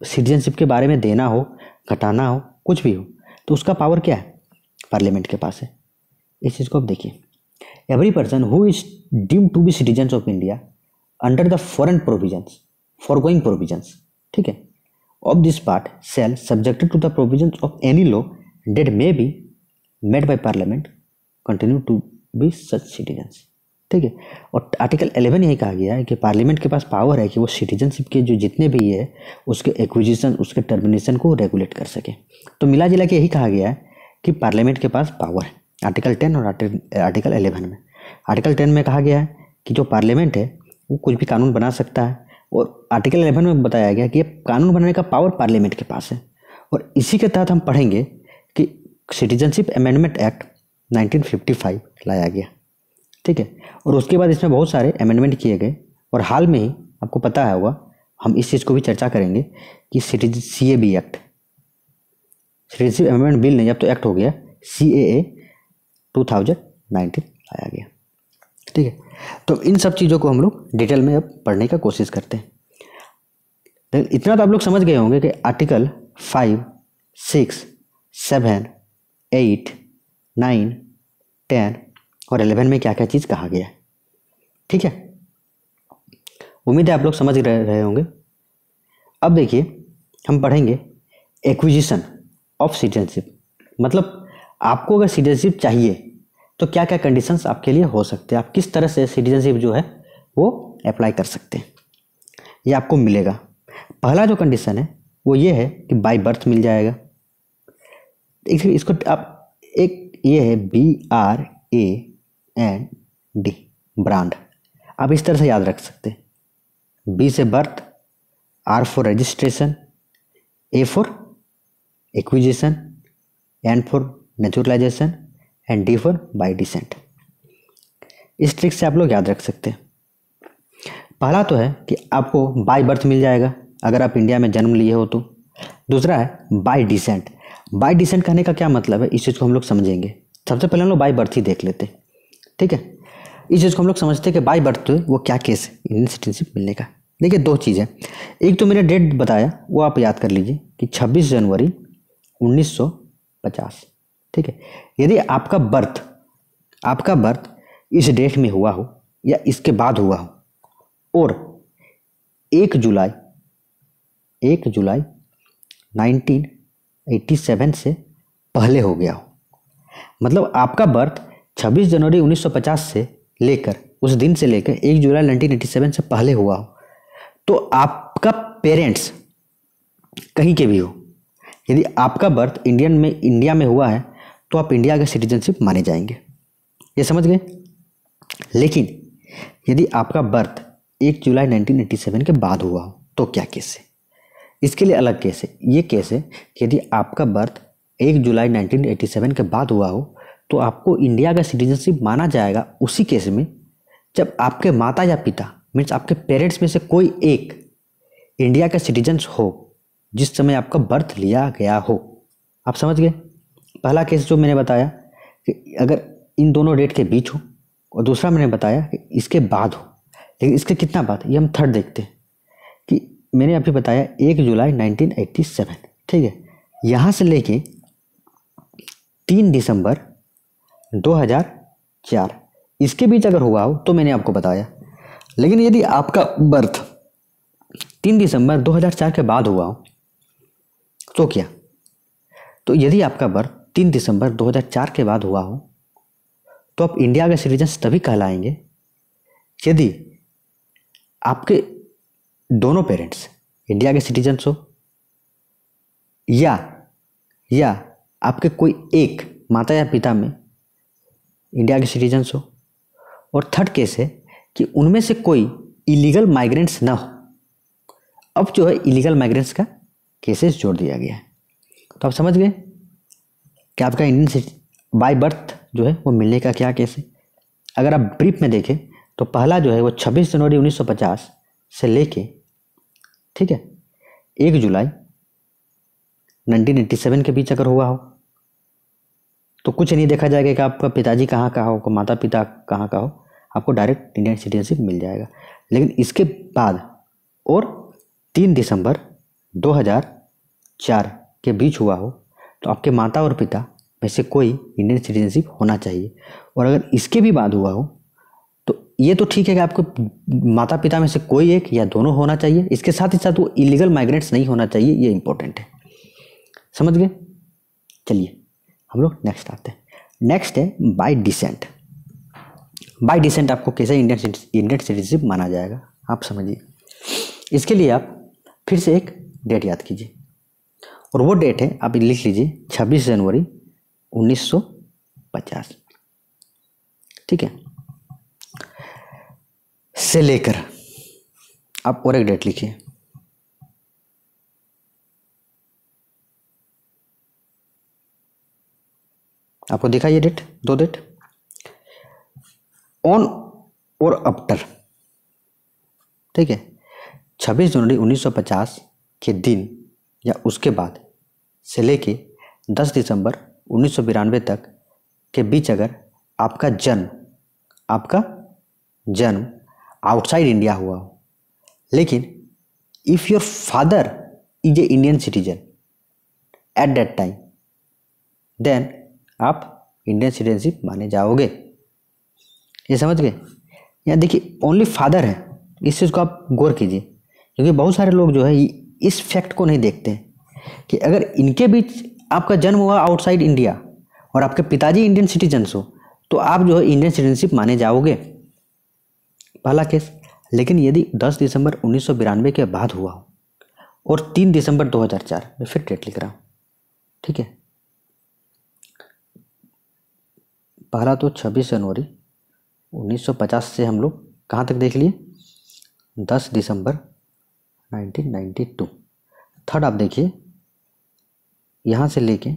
सिटीजनशिप के बारे में देना हो, घटाना हो, कुछ भी हो, तो उसका पावर क्या है, पार्लियामेंट के पास है। इस चीज़ को आप देखिए, every person who is deemed to be citizens of India under the foreign provisions, foregoing provisions, ठीक है, of this part shall subjected to the provisions of any law that may be made by parliament continue to be such citizens। ठीक है, और आर्टिकल 11 यही कहा गया है कि पार्लियामेंट के पास पावर है कि वो सिटीजनशिप के जो जितने भी है उसके एक्विजिशन, उसके टर्मिनेशन को रेगुलेट कर सके। तो मिला जुला के यही कहा गया है कि पार्लियामेंट के पास पावर है, आर्टिकल 10 और आर्टिकल 11 में। आर्टिकल 10 में कहा गया है कि जो पार्लियामेंट है वो कुछ भी कानून बना सकता है, और आर्टिकल 11 में बताया गया कि ये कानून बनाने का पावर पार्लियामेंट के पास है। और इसी के तहत हम पढ़ेंगे कि सिटीजनशिप अमेंडमेंट एक्ट 1955 लाया गया। ठीक है, और उसके बाद इसमें बहुत सारे अमेंडमेंट किए गए, और हाल में ही आपको पता होगा हम इस चीज़ को भी चर्चा करेंगे कि CAB act, citizenship amendment bill नहीं, अब तो एक्ट हो गया, CAA 2019 लाया गया। ठीक है, तो इन सब चीज़ों को हम लोग डिटेल में अब पढ़ने का कोशिश करते हैं। लेकिन इतना तो आप लोग समझ गए होंगे कि आर्टिकल 5, 6, 7, 8, 9, 10 और 11 में क्या क्या चीज़ कहा गया है। ठीक है, उम्मीद है आप लोग समझ रहे होंगे। अब देखिए हम पढ़ेंगे एक्विजिशन ऑफ सिटीजनशिप, मतलब आपको अगर सिटीजनशिप चाहिए तो क्या क्या कंडीशंस आपके लिए हो सकते हैं, आप किस तरह से सिटीजनशिप जो है वो अप्लाई कर सकते हैं, ये आपको मिलेगा। पहला जो कंडीशन है वो ये है कि बाय बर्थ मिल जाएगा। इसको आप एक ये है BRAND, ब्रांड, आप इस तरह से याद रख सकते हैं। B से birth, R for registration, A for acquisition, N for naturalisation and D for bye decent. इस ट्रिक से आप लोग याद रख सकते हैं। पहला तो है कि आपको बाय बर्थ मिल जाएगा अगर आप इंडिया में जन्म लिए हो तो। दूसरा है बाय डिसेंट। बाय डिसेंट कहने का क्या मतलब है, इस चीज़ को हम लोग समझेंगे। सबसे पहले हम लोग बाय बर्थ ही देख लेते हैं। ठीक है, इस चीज़ को हम लोग समझते हैं कि बाय बर्थ वो क्या केस है इंडियन सिटीजनशिप मिलने का। देखिए दो चीज़ें, एक तो मैंने डेट बताया वो आप याद कर लीजिए कि 26 जनवरी 1950। ठीक है, यदि आपका बर्थ इस डेट में हुआ हो या इसके बाद हुआ हो और 1 जुलाई 1987 से पहले हो गया हो, मतलब आपका बर्थ 26 जनवरी 1950 से लेकर उस दिन से लेकर 1 जुलाई 1987 से पहले हुआ हो, तो आपका पेरेंट्स कहीं के भी हो, यदि आपका बर्थ इंडिया में हुआ है तो आप इंडिया का सिटीजनशिप माने जाएंगे। ये समझ गए। लेकिन यदि आपका बर्थ 1 जुलाई 1987 के बाद हुआ हो तो क्या केस है, इसके लिए अलग केस है। ये केस है कि यदि आपका बर्थ 1 जुलाई 1987 के बाद हुआ हो तो आपको इंडिया का सिटीजनशिप माना जाएगा उसी केस में जब आपके माता या पिता मीन्स आपके पेरेंट्स में से कोई एक इंडिया का सिटीजन्स हो जिस समय आपका बर्थ लिया गया हो। आप समझ गए। पहला केस जो मैंने बताया कि अगर इन दोनों डेट के बीच हो, और दूसरा मैंने बताया कि इसके बाद हो। लेकिन इसके कितना बाद, ये हम थर्ड देखते हैं कि मैंने अभी बताया 1 जुलाई 1987। ठीक है, यहाँ से लेके 3 दिसंबर 2004 इसके बीच अगर हुआ हो तो मैंने आपको बताया। लेकिन यदि आपका बर्थ 3 दिसंबर 2004 के बाद हुआ हो तो क्या, तो यदि आपका बर्थ 3 दिसंबर 2004 के बाद हुआ हो तो आप इंडिया के सिटीजन तभी कहलाएंगे यदि आपके दोनों पेरेंट्स इंडिया के सिटीजन्स हो, या आपके कोई एक माता या पिता में इंडिया के सिटीजन्स हो, और थर्ड केस है कि उनमें से कोई इलीगल माइग्रेंट्स ना हो। अब जो है इलीगल माइग्रेंट्स का केसेस जोड़ दिया गया है। तो आप समझ गए कि आपका इंडियन बाय बर्थ जो है वो मिलने का क्या केस है। अगर आप ब्रीफ में देखें तो पहला जो है वो 26 जनवरी 1950 से लेके, ठीक है, 1 जुलाई 1987 के बीच अगर हुआ हो तो कुछ नहीं देखा जाएगा कि आपका पिताजी कहाँ का हो, माता पिता कहाँ का हो, आपको डायरेक्ट इंडियन सिटीजनशिप मिल जाएगा। लेकिन इसके बाद और 3 दिसंबर 2004 के बीच हुआ हो तो आपके माता और पिता में से कोई इंडियन सिटीजनशिप होना चाहिए। और अगर इसके भी बाद हुआ हो तो ये तो ठीक है कि आपको माता पिता में से कोई एक या दोनों होना चाहिए, इसके साथ ही साथ वो इलीगल माइग्रेंट्स नहीं होना चाहिए, ये इंपॉर्टेंट है। समझ गए? चलिए हम लोग नेक्स्ट आते हैं। नेक्स्ट है बाय डिसेंट। बाय डिसेंट आपको कैसे इंडियन सिटीजनशिप माना जाएगा, आप समझिए। इसके लिए आप फिर से एक डेट याद कीजिए, और वो डेट है, आप लिख लीजिए 26 जनवरी 1950, ठीक है, से लेकर आप और एक डेट लिखिए, आपको दिखा ये डेट, 2 डेट, ऑन और आफ्टर, ठीक है, 26 जनवरी 1950 के दिन या उसके बाद से लेके 10 दिसंबर 1992 तक के बीच अगर आपका जन्म आउटसाइड इंडिया हुआ हो, लेकिन if your father is a Indian citizen at that time, then आप इंडियन सिटीजनशिप माने जाओगे। ये समझ गए? यहाँ देखिए ओनली फादर है, इस चीज़ को आप गौर कीजिए, क्योंकि बहुत सारे लोग जो है इस फैक्ट को नहीं देखते कि अगर इनके बीच आपका जन्म हुआ आउटसाइड इंडिया और आपके पिताजी इंडियन सिटीजन्स हो तो आप जो है इंडियन सिटीजनशिप माने जाओगे, पहला केस। लेकिन यदि 10 दिसंबर 1992 के बाद हुआ हो और 3 दिसंबर 2004, मैं फिर डेट लिख रहा हूँ, ठीक है, पहला तो 26 जनवरी 1950 से हम लोग कहाँ तक देख लिए, 10 दिसंबर 1992। थर्ड आप देखिए यहाँ से लेके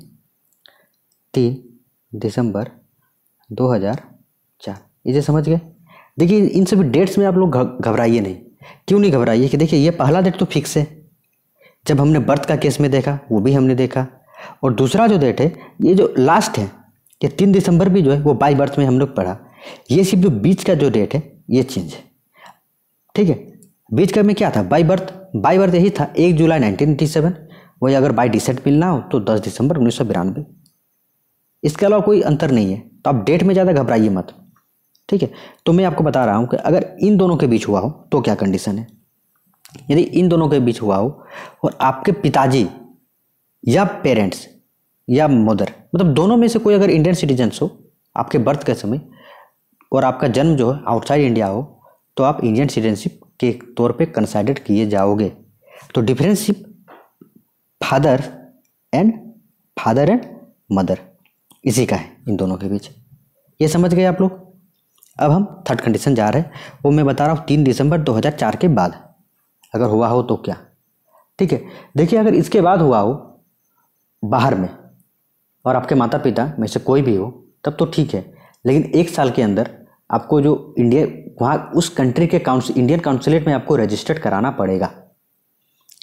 3 दिसंबर 2004, इसे समझ गए? देखिए इन सभी डेट्स में आप लोग घबराइए नहीं। क्यों नहीं घबराइए कि देखिए ये पहला डेट तो फिक्स है, जब हमने बर्थ का केस में देखा वो भी हमने देखा, और दूसरा जो डेट है ये जो लास्ट है ये 3 दिसंबर भी जो है वो बाय बर्थ में हम लोग पढ़ा। ये सिर्फ जो बीच का जो डेट है ये चेंज है, ठीक है। बीच का में क्या था, बाय बर्थ यही था 1 जुलाई 1987, वही अगर बाय डिसेंट मिलना हो तो 10 दिसंबर 1992, इसके अलावा कोई अंतर नहीं है। तो आप डेट में ज़्यादा घबराइए मत, ठीक है। तो मैं आपको बता रहा हूँ कि अगर इन दोनों के बीच हुआ हो तो क्या कंडीशन है। यदि इन दोनों के बीच हुआ हो और आपके पिताजी या पेरेंट्स या मदर, मतलब दोनों में से कोई अगर इंडियन सिटीजन्स हो आपके बर्थ के समय और आपका जन्म जो है आउटसाइड इंडिया हो, तो आप इंडियन सिटीजनशिप के तौर पे कंसाइडर किए जाओगे। तो डिफरेंसशिप फादर एंड मदर इसी का है इन दोनों के बीच, ये समझ गए आप लोग। अब हम थर्ड कंडीशन जा रहे हैं, वो मैं बता रहा हूँ 3 दिसंबर 2004 के बाद अगर हुआ हो तो क्या, ठीक है। देखिए अगर इसके बाद हुआ हो बाहर में और आपके माता पिता में से कोई भी हो तब तो ठीक है, लेकिन 1 साल के अंदर आपको जो इंडिया वहाँ उस कंट्री के इंडियन काउंसलेट में आपको रजिस्टर्ड कराना पड़ेगा।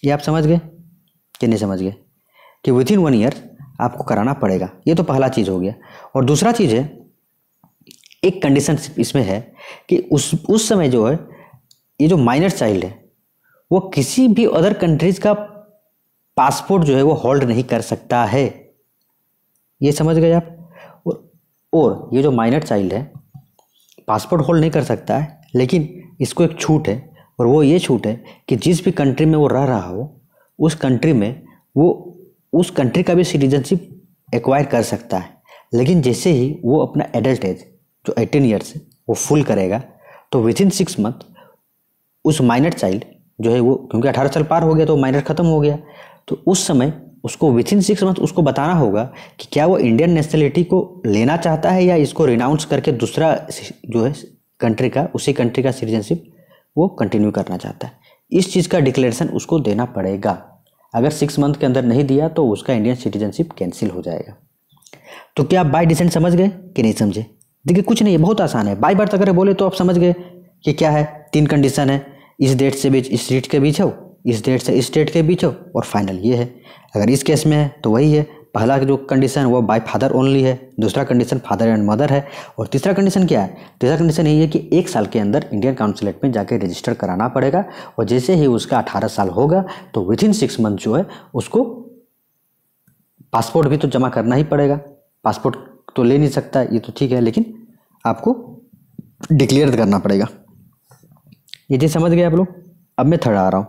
ये आप समझ गए कि नहीं समझ गए, कि विथिन 1 ईयर आपको कराना पड़ेगा। ये तो पहला चीज़ हो गया। और दूसरा चीज़ है, एक कंडीशन इसमें है कि उस समय जो है ये जो माइनर चाइल्ड है वो किसी भी अदर कंट्रीज का पासपोर्ट जो है वो होल्ड नहीं कर सकता है। ये समझ गए आप। और ये जो माइनर चाइल्ड है पासपोर्ट होल्ड नहीं कर सकता है, लेकिन इसको एक छूट है, और वो ये छूट है कि जिस भी कंट्री में वो रह रहा हो उस कंट्री में वो उस कंट्री का भी सिटीजनशिप एक्वायर कर सकता है। लेकिन जैसे ही वो अपना एडल्ट एज जो 18 ईयर्स है वो फुल करेगा तो विथिन 6 मंथ उस माइनर चाइल्ड जो है वो, क्योंकि 18 साल पार हो गया तो माइनर खत्म हो गया, तो उस समय उसको विथिन 6 मंथ उसको बताना होगा कि क्या वो इंडियन नेशनलिटी को लेना चाहता है या इसको रिनाउंस करके दूसरा जो है कंट्री का, उसी कंट्री का सिटीजनशिप वो कंटिन्यू करना चाहता है। इस चीज़ का डिक्लेरेशन उसको देना पड़ेगा। अगर 6 मंथ के अंदर नहीं दिया तो उसका इंडियन सिटीजनशिप कैंसिल हो जाएगा। तो क्या आप बाय डिसेंट समझ गए कि नहीं समझे? देखिए कुछ नहीं है, बहुत आसान है। बाय बर्थ अगर बोले तो आप समझ गए कि क्या है, 3 कंडीशन है, इस डेट से बीच इस डेट के बीच हो, इस डेट से इस डेट के बीच हो, और फाइनल ये है। अगर इस केस में है तो वही है, पहला जो कंडीशन वो बाय फादर ओनली है, दूसरा कंडीशन फादर एंड मदर है, और तीसरा कंडीशन क्या है? तीसरा कंडीशन यही है कि 1 साल के अंदर इंडियन काउंसलेट में जाके रजिस्टर कराना पड़ेगा, और जैसे ही उसका 18 साल होगा तो विथिन 6 मंथ जो है उसको पासपोर्ट भी तो जमा करना ही पड़ेगा। पासपोर्ट तो ले नहीं सकता, ये तो ठीक है, लेकिन आपको डिक्लेयर करना पड़ेगा। ये चीज़ समझ गए आप लोग? अब मैं थर्ड आ रहा हूँ,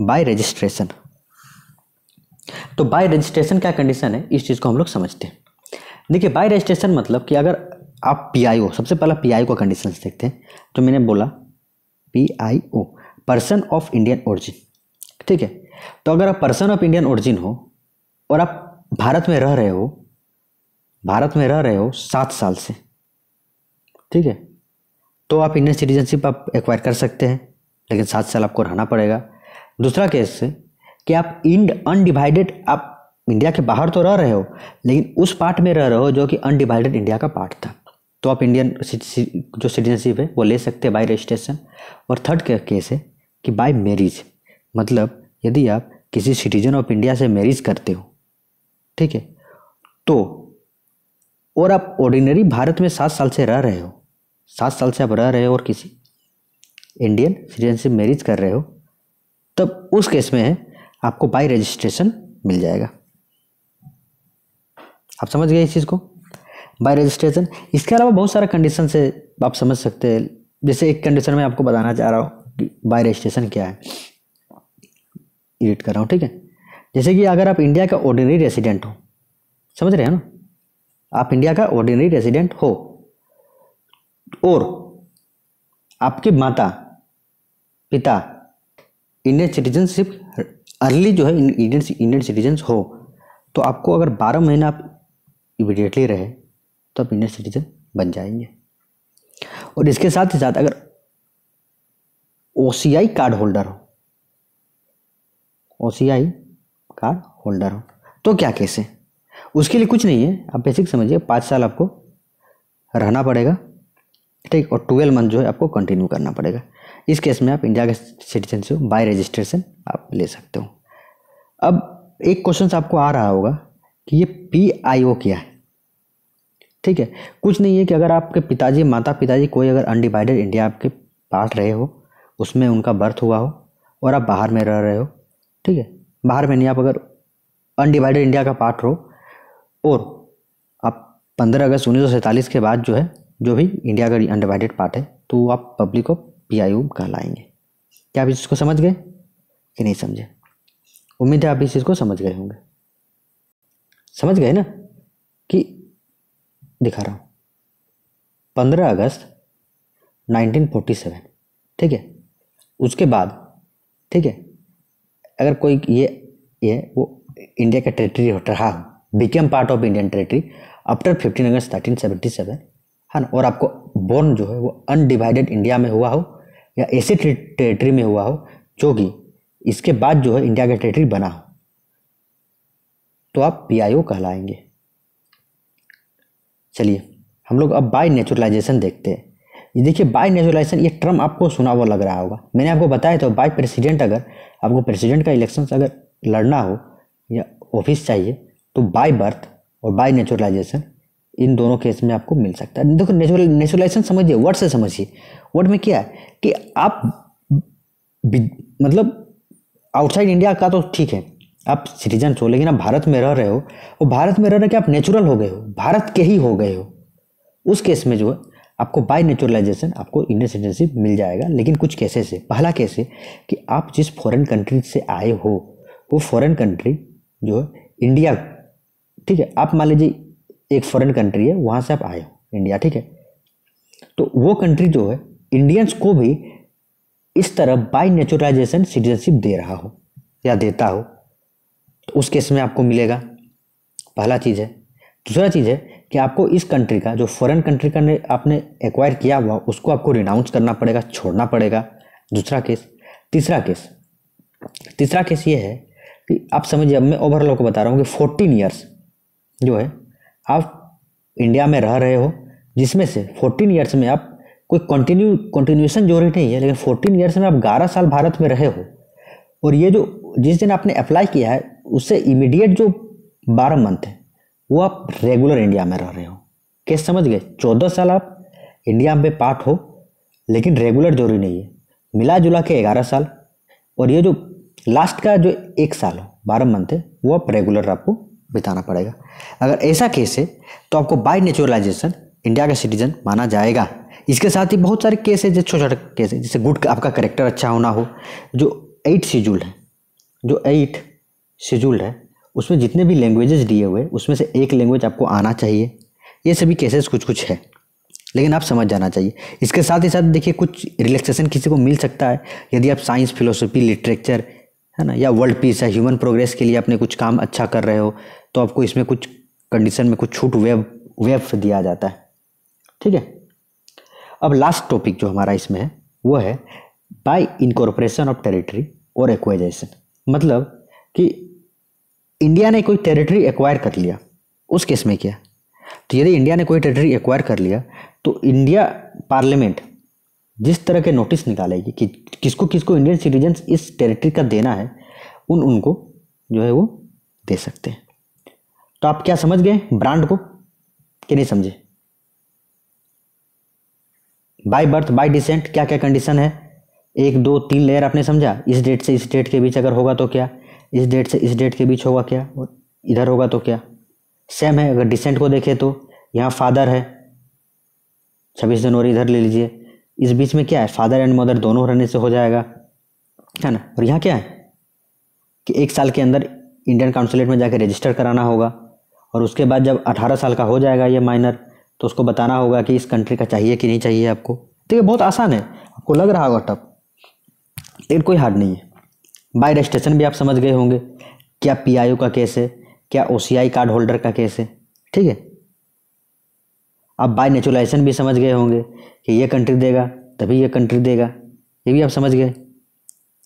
बाय रजिस्ट्रेशन। तो बाय रजिस्ट्रेशन क्या कंडीशन है, इस चीज़ को हम लोग समझते हैं। देखिए बाय रजिस्ट्रेशन मतलब कि अगर आप पीआईओ, सबसे पहला पीआईओ का कंडीशन देखते हैं। तो मैंने बोला PIO, person of Indian origin, ठीक है। तो अगर आप पर्सन ऑफ इंडियन ओरिजिन हो और आप भारत में रह रहे हो, 7 साल से, ठीक है, तो आप इंडियन सिटीजनशिप आप एक्वायर कर सकते हैं, लेकिन 7 साल आपको रहना पड़ेगा। दूसरा केस है कि आप अनडिवाइडेड, आप इंडिया के बाहर तो रह रहे हो लेकिन उस पार्ट में रह रहे हो जो कि अनडिवाइडेड इंडिया का पार्ट था, तो आप इंडियन जो सिटीजनशिप है वो ले सकते हैं बाय रजिस्ट्रेशन। और थर्ड केस है कि बाय मैरिज, मतलब यदि आप किसी सिटीजन ऑफ इंडिया से मैरिज करते हो, ठीक है, तो और आप ऑर्डिनरी भारत में 7 साल से रह रहे हो, 7 साल से आप रह रहे हो और किसी इंडियन सिटीजनशिप मैरिज कर रहे हो, तब उस केस में है आपको बाय रजिस्ट्रेशन मिल जाएगा। आप समझ गए इस चीज़ को, बाय रजिस्ट्रेशन। इसके अलावा बहुत सारा कंडीशन से आप समझ सकते हैं। जैसे एक कंडीशन में आपको बताना चाह रहा हूँ कि बाय रजिस्ट्रेशन क्या है, एडिट कर रहा हूँ, ठीक है। जैसे कि अगर आप इंडिया का ऑर्डिनरी रेसिडेंट हो, समझ रहे हैं ना, आप इंडिया का ऑर्डिनरी रेसिडेंट हो और आपके माता पिता इंडियन सिटीजनशिप अर्ली जो है इंडियन सिटीजन हो, तो आपको अगर 12 महीना आप इमीडिएटली रहे तो आप इंडियन सिटीजन बन जाएंगे। और इसके साथ ही साथ अगर ओसीआई कार्ड होल्डर हो, ओसीआई कार्ड होल्डर हो तो क्या केस है, उसके लिए कुछ नहीं है, आप बेसिक समझिए, 5 साल आपको रहना पड़ेगा, ठीक, और 12 मंथ जो है आपको कंटिन्यू करना पड़ेगा। इस केस में आप इंडिया के सिटीजनशिप बाय रजिस्ट्रेशन आप ले सकते हो। अब एक क्वेश्चन आपको आ रहा होगा कि ये पीआईओ क्या है, ठीक है। कुछ नहीं है कि अगर आपके पिताजी, माता पिताजी कोई अगर अनडिवाइडेड इंडिया आपके पास रहे हो, उसमें उनका बर्थ हुआ हो और आप बाहर में रह रहे हो, ठीक है, बाहर में नहीं, आप अगर अनडिवाइडेड इंडिया का पार्ट हो और आप 15 अगस्त 1947 के बाद जो है जो भी इंडिया का अनडिवाइडेड पार्ट है, तो आप पब्लिक ऑफ पीआईओ कहलाएंगे। क्या आप इस चीज़ को समझ गए कि नहीं समझे? उम्मीद है आप इस चीज़ को समझ गए होंगे। समझ गए ना कि दिखा रहा हूँ 15 अगस्त 1947, ठीक है, उसके बाद, ठीक है, अगर कोई ये वो इंडिया का टेरिटरी रहा, became part of Indian territory after 15 अगस्त 1977, है ना, और आपको बोर्न जो है वो अनडिवाइडेड इंडिया में हुआ हो या ऐसे टेरिटरी में हुआ हो जो कि इसके बाद जो है इंडिया का टेरिटरी बना हो, तो आप पीआईओ कहलाएंगे। चलिए हम लोग अब बाय नेचुरलाइजेशन देखते हैं। ये देखिए बाय नेचुरलाइजेशन, ये टर्म आपको सुना हुआ लग रहा होगा, मैंने आपको बताया तो बाय प्रेसिडेंट, अगर आपको प्रेसिडेंट का इलेक्शन अगर लड़ना हो या ऑफिस चाहिए तो बाय बर्थ और बाय नेचुरलाइजेशन, इन दोनों केस में आपको मिल सकता है। देखो नेचुरलाइजेशन समझिए, वर्ड से समझिए। वर्ड में क्या है कि आप मतलब आउटसाइड इंडिया का तो ठीक है, आप सिटीजन हो, लेकिन आप भारत में रह रहे हो और भारत में रह रहे कि आप नेचुरल हो गए हो, भारत के ही हो गए हो, उस केस में जो है आपको बाय नेचुरलाइजेशन आपको इंडियन सिटीजनशिप मिल जाएगा। लेकिन कुछ केसेस है। पहला केस है कि आप जिस फॉरेन कंट्री से आए हो वो फॉरेन कंट्री जो है इंडिया, ठीक है, आप मान लीजिए एक फॉरेन कंट्री है, वहाँ से आप आए हो इंडिया, ठीक है, तो वो कंट्री जो है इंडियंस को भी इस तरह बाय नेचुरलाइजेशन सिटीजनशिप दे रहा हो या देता हो, तो उस केस में आपको मिलेगा। पहला चीज़ है। दूसरा चीज़ है कि आपको इस कंट्री का, जो फॉरेन कंट्री का आपने एक्वायर किया हुआ, उसको आपको रिनाउंस करना पड़ेगा, छोड़ना पड़ेगा। दूसरा केस। तीसरा केस ये है कि आप समझिए, अब मैं ओवरऑल को बता रहा हूँ कि 14 ईयर्स जो है आप इंडिया में रह रहे हो, जिसमें से 14 ईयर्स में आप कोई कंटिन्यूएशन जरूरी नहीं है, लेकिन 14 ईयर्स में आप 11 साल भारत में रहे हो, और ये जो जिस दिन आपने अप्लाई किया है उससे इमीडिएट जो 12 मंथ है वो आप रेगुलर इंडिया में रह रहे हो। केस समझ गए? 14 साल आप इंडिया में पार्ट हो, लेकिन रेगुलर जरूरी नहीं है, मिला जुला के 11 साल, और ये जो लास्ट का जो 1 साल हो, 12 मंथ है, वो आप रेगुलर आपको बिताना पड़ेगा। अगर ऐसा केस है तो आपको बाय नेचुरलाइजेशन इंडिया का सिटीजन माना जाएगा। इसके साथ ही बहुत सारे केस है, जो छोटे छोटे केस है, जैसे गुड आपका करेक्टर अच्छा होना हो, जो 8 शेड्यूल्ड है उसमें जितने भी लैंग्वेजेस दिए हुए उसमें से एक लैंग्वेज आपको आना चाहिए। ये सभी केसेस कुछ है, लेकिन आप समझ जाना चाहिए। इसके साथ ही साथ देखिए, कुछ रिलैक्सेशन किसी को मिल सकता है यदि आप साइंस, फिलोसफी, लिटरेचर है ना, या वर्ल्ड पीस है, ह्यूमन प्रोग्रेस के लिए आपने कुछ काम अच्छा कर रहे हो, तो आपको इसमें कुछ कंडीशन में कुछ छूट वेव दिया जाता है। ठीक है। अब लास्ट टॉपिक जो हमारा इसमें है वो है बाय इनकॉर्पोरेशन ऑफ टेरिटरी और एक्वाइजेशन। मतलब कि इंडिया ने कोई टेरिटरी एक्वायर कर लिया, उस केस में क्या? तो यदि इंडिया ने कोई टेरिटरी एक्वायर कर लिया तो इंडिया पार्लियामेंट जिस तरह के नोटिस निकालेगी कि किसको किसको इंडियन सिटीजन्स इस टेरिटरी का देना है, उनको जो है वो दे सकते हैं। तो आप क्या समझ गए ब्रांड को कि नहीं समझे? बाय बर्थ, बाय डिसेंट क्या क्या कंडीशन है, 1 2 3 लेयर आपने समझा। इस डेट से इस डेट के बीच अगर होगा तो क्या, इस डेट से इस डेट के बीच होगा क्या, और इधर होगा तो क्या। सेम है अगर डिसेंट को देखें तो यहाँ फादर है, 26 जनवरी इधर ले लीजिए, इस बीच में क्या है, फादर एंड मदर दोनों रहने से हो जाएगा, है ना। और यहाँ क्या है कि 1 साल के अंदर इंडियन काउंसलेट में जाकर रजिस्टर कराना होगा, और उसके बाद जब 18 साल का हो जाएगा ये माइनर, तो उसको बताना होगा कि इस कंट्री का चाहिए कि नहीं चाहिए आपको। ठीक है, बहुत आसान है, आपको लग रहा होगा टफ, लेकिन कोई हार्ड नहीं है। बाय रजिस्ट्रेशन भी आप समझ गए होंगे, क्या पीआईओ का केस है, क्या ओसीआई कार्ड होल्डर का केस है। ठीक है। आप बाय नेचुरलाइजेशन भी समझ गए होंगे कि ये कंट्री देगा तभी ये कंट्री देगा, ये भी आप समझ गए।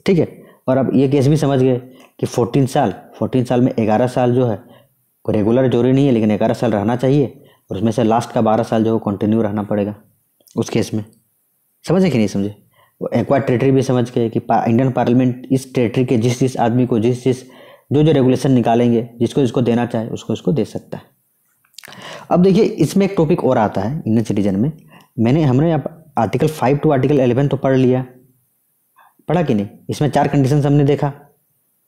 ठीक है। और आप ये केस भी समझ गए कि 14 साल में 11 साल जो है रेगुलर जरूरी नहीं है, लेकिन 11 साल रहना चाहिए, और उसमें से लास्ट का 12 साल जो है कंटिन्यू रहना पड़ेगा उस केस में। समझे कि नहीं समझे? वो एक्वायर टेरिटरी भी समझ गए कि इंडियन पार्लियामेंट इस टेरिटरी के जिस आदमी को जिस जो रेगुलेशन निकालेंगे, जिसको देना चाहे उसको दे सकता है। अब देखिए, इसमें एक टॉपिक और आता है इंडियन सिटीजन में। हमने आर्टिकल 5 टू आर्टिकल 11 तो पढ़ लिया, पढ़ा कि नहीं? इसमें 4 कंडीशंस हमने देखा,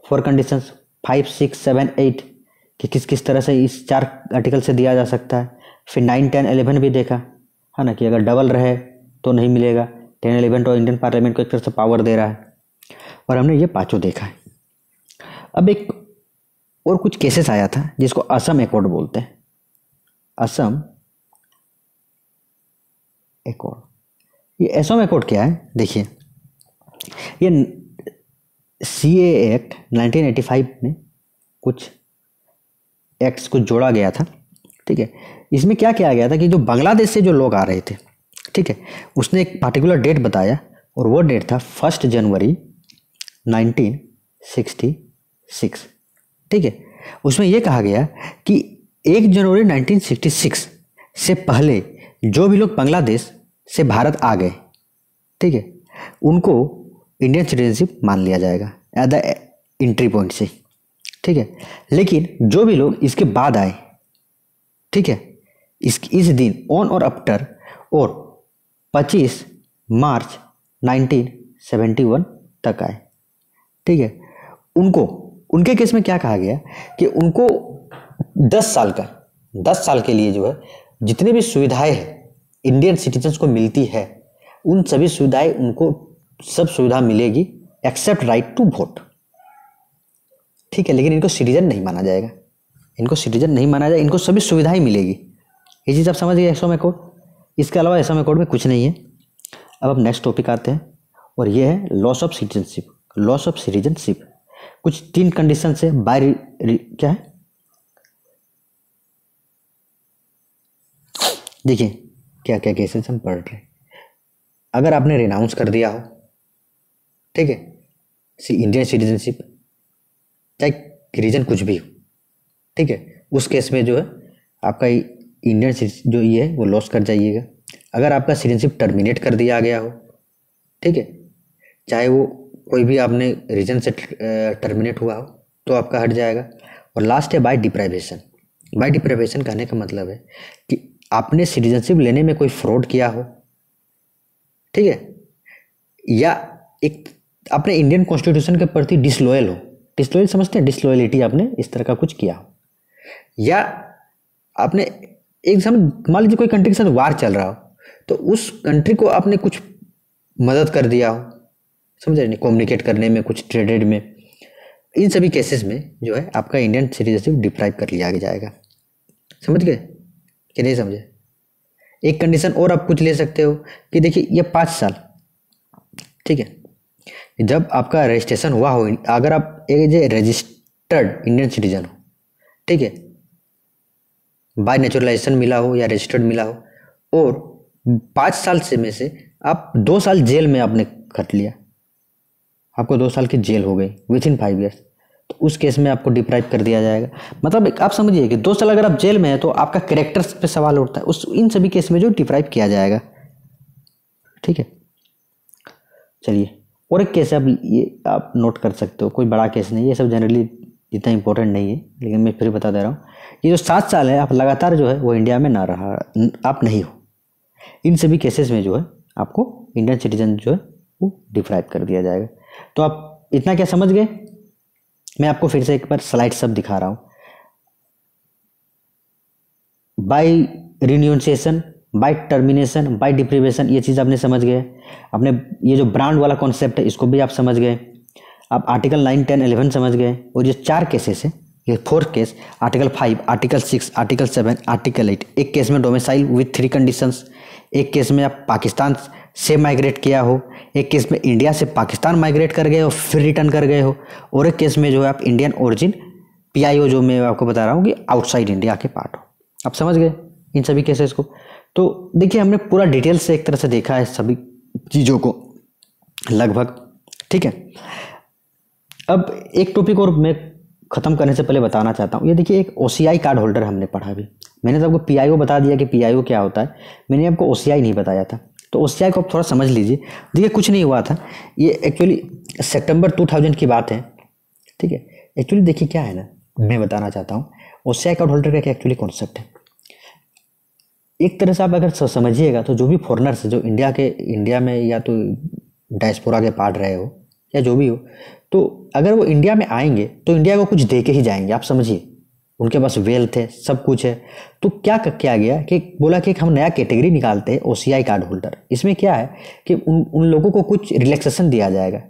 4 कंडीशंस 5 6 7 8 कि किस किस तरह से इस 4 आर्टिकल से दिया जा सकता है। फिर 9 10 11 भी देखा, है ना, कि अगर डबल रहे तो नहीं मिलेगा। 10 11 तो इंडियन पार्लियामेंट को एक तरह से पावर दे रहा है, और हमने ये 5 देखा है। अब एक और कुछ केसेस आया था जिसको असम एकॉर्ड बोलते हैं। असम एकॉर्ड, ये असम एकॉर्ड क्या है? देखिए, ये सीए एक्ट 1985 में कुछ एक्ट्स को जोड़ा गया था। ठीक है। इसमें क्या किया गया था कि जो बांग्लादेश से जो लोग आ रहे थे, ठीक है, उसने एक पार्टिकुलर डेट बताया, और वो डेट था 1 जनवरी 1966। ठीक है। उसमें यह कहा गया कि 1 जनवरी 1966 से पहले जो भी लोग बांग्लादेश से भारत आ गए, ठीक है, उनको इंडियन सिटीजनशिप मान लिया जाएगा एट द एंट्री पॉइंट से। ठीक है। लेकिन जो भी लोग इसके बाद आए, ठीक है, इस दिन ऑन और आफ्टर और 25 मार्च 1971 तक आए, ठीक है, उनके केस में क्या कहा गया कि उनको 10 साल के लिए जो है जितनी भी सुविधाएं इंडियन सिटीजन्स को मिलती है, उन सभी सुविधाएं उनको सब सुविधा मिलेगी एक्सेप्ट राइट टू वोट। ठीक है। लेकिन इनको सिटीजन नहीं माना जाएगा, इनको सभी सुविधाएं मिलेगी। ये चीज़ आप समझ गए असम एकॉर्ड। इसके अलावा असम एकॉर्ड में कुछ नहीं है। अब नेक्स्ट टॉपिक आते हैं, और ये है loss of citizenship. Loss of citizenship कुछ 3 कंडीशन से बाय क्या है, देखिए क्या क्या केसेस हम पढ़ रहे हैं। अगर आपने रिनाउंस कर दिया हो, ठीक है, इंडियन सिटीजनशिप, चाहे रीजन कुछ भी हो, ठीक है, उस केस में जो है आपका इंडियन जो ये है वो लॉस कर जाइएगा। अगर आपका सिटीजनशिप टर्मिनेट कर दिया गया हो, ठीक है, चाहे वो कोई भी आपने रीजन से टर्मिनेट हुआ हो तो आपका हट जाएगा। और लास्ट है बाय डिप्राइवेशन। बाय डिप्राइवेशन कहने का मतलब है कि आपने सिटीजनशिप लेने में कोई फ्रॉड किया हो, ठीक है, या एक आपने इंडियन कॉन्स्टिट्यूशन के प्रति डिसलॉयल हो। डिसलॉयल समझते हैं, डिसलॉयलिटी आपने इस तरह का कुछ किया हो, या आपने एक समय मान लीजिए कोई कंट्री के साथ वार चल रहा हो तो उस कंट्री को आपने कुछ मदद कर दिया हो, समझ रहे नहीं, कम्युनिकेट करने में, कुछ ट्रेडेड में। इन सभी केसेस में जो है आपका इंडियन सिटीजनशिप डिप्राइव कर लिया जाएगा। समझ गए कि नहीं समझे? एक कंडीशन और आप कुछ ले सकते हो कि देखिए ये 5 साल, ठीक है, जब आपका रजिस्ट्रेशन हुआ हो, अगर आप एक रजिस्टर्ड इंडियन सिटीजन हो, ठीक है, बाय नेचुरलाइजेशन मिला हो या रजिस्टर्ड मिला हो, और 5 साल से में से आप 2 साल जेल में आपने खट लिया, आपको 2 साल की जेल हो गई विद इन 5 ईयर्स, तो उस केस में आपको डिप्राइव कर दिया जाएगा। मतलब आप समझिए कि 2 साल अगर आप जेल में हैं तो आपका कैरेक्टर पे सवाल उठता है, उस इन सभी केस में जो डिप्राइव किया जाएगा, ठीक है। चलिए और एक केस है, अब ये आप नोट कर सकते हो, कोई बड़ा केस नहीं है, ये सब जनरली इतना इंपॉर्टेंट नहीं है, लेकिन मैं फिर बता दे रहा हूँ। ये जो 7 साल है आप लगातार जो है वो इंडिया में ना रहा, आप नहीं हो, इन सभी केसेस में जो है आपको इंडियन सिटीजन जो है वो डिप्राइव कर दिया जाएगा। तो आप इतना क्या समझ गए? मैं आपको फिर से एक बार स्लाइड सब दिखा रहा हूँ। By renunciation, by termination, by deprivation, ये चीज़ आपने समझ गए। आपने ये जो ब्रांड वाला कॉन्सेप्ट है इसको भी आप समझ गए। आप आर्टिकल 9, 10, 11 समझ गए। और ये 4 केसेस है, ये 4 case, article 5, article 6, article 7, article 8। एक केस में डोमिसाइल विथ 3 कंडीशंस, एक केस में आप पाकिस्तान से माइग्रेट किया हो, एक केस में इंडिया से पाकिस्तान माइग्रेट कर गए हो फिर रिटर्न कर गए हो, और एक केस में जो है आप इंडियन ओरिजिन PIO, जो मैं आपको बता रहा हूँ कि आउटसाइड इंडिया के पार्ट हो। आप समझ गए इन सभी केसेस को? तो देखिए हमने पूरा डिटेल से एक तरह से देखा है सभी चीज़ों को लगभग, ठीक है। अब एक टॉपिक और मैं ख़त्म करने से पहले बताना चाहता हूँ। ये देखिए एक OCI कार्ड होल्डर हमने पढ़ा भी, मैंने तो आपको PIO बता दिया कि PIO क्या होता है, मैंने आपको OCI नहीं बताया था। तो OCI को आप थोड़ा समझ लीजिए। देखिए कुछ नहीं हुआ था, ये एक्चुअली सितंबर 2000 की बात है, ठीक है। एक्चुअली देखिए क्या है ना, मैं बताना चाहता हूँ OCI कार्ड होल्डर का क्या एक्चुअली कॉन्सेप्ट है। एक तरह से आप अगर समझिएगा तो जो भी फॉरेनर्स जो इंडिया में या तो डायस्पोरा के पार्ट रहे हो या जो भी हो, तो अगर वो इंडिया में आएंगे तो इंडिया को कुछ दे के ही जाएंगे। आप समझिए उनके पास वेल्थ है, सब कुछ है। तो क्या किया गया कि बोला कि हम नया कैटेगरी निकालते हैं OCI कार्ड होल्डर। इसमें क्या है कि उन लोगों को कुछ रिलैक्सेशन दिया जाएगा,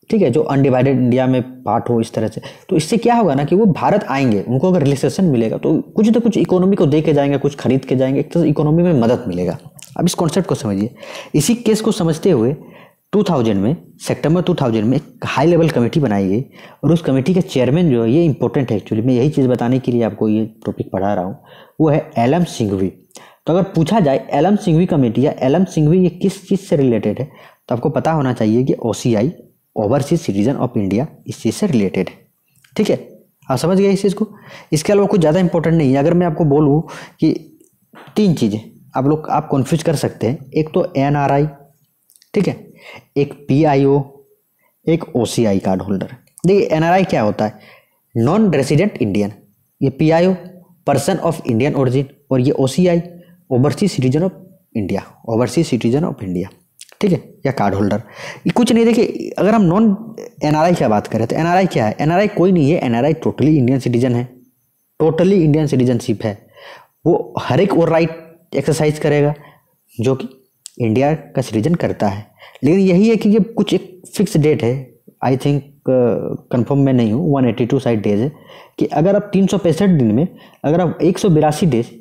ठीक है, जो अनडिवाइडेड इंडिया में पार्ट हो इस तरह से। तो इससे क्या होगा ना कि वो भारत आएंगे, उनको अगर रिलैक्सेशन मिलेगा तो कुछ ना कुछ इकोनॉमी को दे के जाएंगे, कुछ खरीद के जाएंगे, एक तरह से इकोनॉमी में मदद मिलेगा। अब इस कॉन्सेप्ट को समझिए। इसी केस को समझते हुए 2000 में, सितंबर 2000 में एक हाई लेवल कमेटी बनाई गई, और उस कमेटी के चेयरमैन जो है, ये इंपॉर्टेंट है एक्चुअली, मैं यही चीज़ बताने के लिए आपको ये टॉपिक पढ़ा रहा हूँ, वो है एलएम सिंघवी। तो अगर पूछा जाए एलएम सिंघवी कमेटी या एलएम सिंघवी ये किस चीज़ से रिलेटेड है, तो आपको पता होना चाहिए कि OCI overseas citizen of India इस चीज़ से रिलेटेड है, ठीक है। आप समझ गए इस चीज़ को? इसके अलावा कुछ ज़्यादा इंपॉर्टेंट नहीं है। अगर मैं आपको बोलूँ कि 3 चीज़ें आप कन्फ्यूज कर सकते हैं, एक तो NRI, ठीक है, एक PIO, एक OCI कार्ड होल्डर। देखिए NRI क्या होता है, नॉन रेसिडेंट इंडियन, ये PIO person of Indian origin, और ये OCI overseas citizen of India, overseas citizen of India, ठीक है, या कार्ड होल्डर। ये कुछ नहीं। देखिए अगर हम नॉन NRI की बात करें तो NRI क्या है? NRI कोई नहीं है, NRI टोटली इंडियन सिटीजन है, टोटली इंडियन सिटीजनशिप है। वो हर एक और राइट एक्सरसाइज करेगा जो कि इंडिया का सिटीजन करता है। लेकिन यही है कि ये कुछ एक फिक्स डेट है, आई थिंक कंफर्म मैं नहीं हूँ, 182 साइड डेज है, कि अगर आप 365 दिन में अगर आप 182 डेज,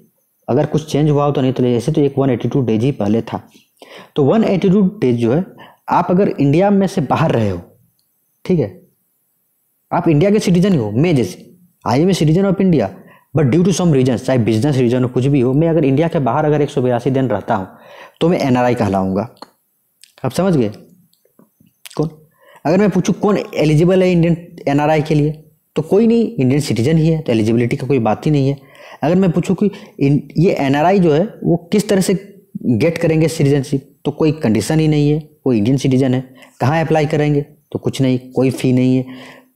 अगर कुछ चेंज हुआ हो तो नहीं, तो जैसे तो एक 182 डेज ही पहले था, तो 182 डेज जो है आप अगर इंडिया में से बाहर रहे हो, ठीक है, आप इंडिया के सिटीजन ही हो, मैं जैसे I am a citizen of India, but due to some reason, चाहे बिजनेस रीजन हो कुछ भी हो, मैं अगर इंडिया के बाहर अगर 182 दिन रहता हूँ तो मैं एनआरआई कहलाऊंगा। आप समझ गए? कौन, अगर मैं पूछूं कौन एलिजिबल है इंडियन एनआरआई के लिए, तो कोई नहीं, इंडियन सिटीजन ही है, तो एलिजिबिलिटी का कोई बात ही नहीं है। अगर मैं पूछूं कि ये एनआरआई जो है वो किस तरह से गेट करेंगे सिटीजनशिप, तो कोई कंडीशन ही नहीं है, कोई इंडियन सिटीजन है, कहाँ अप्लाई करेंगे, तो कुछ नहीं, कोई फ़ी नहीं है,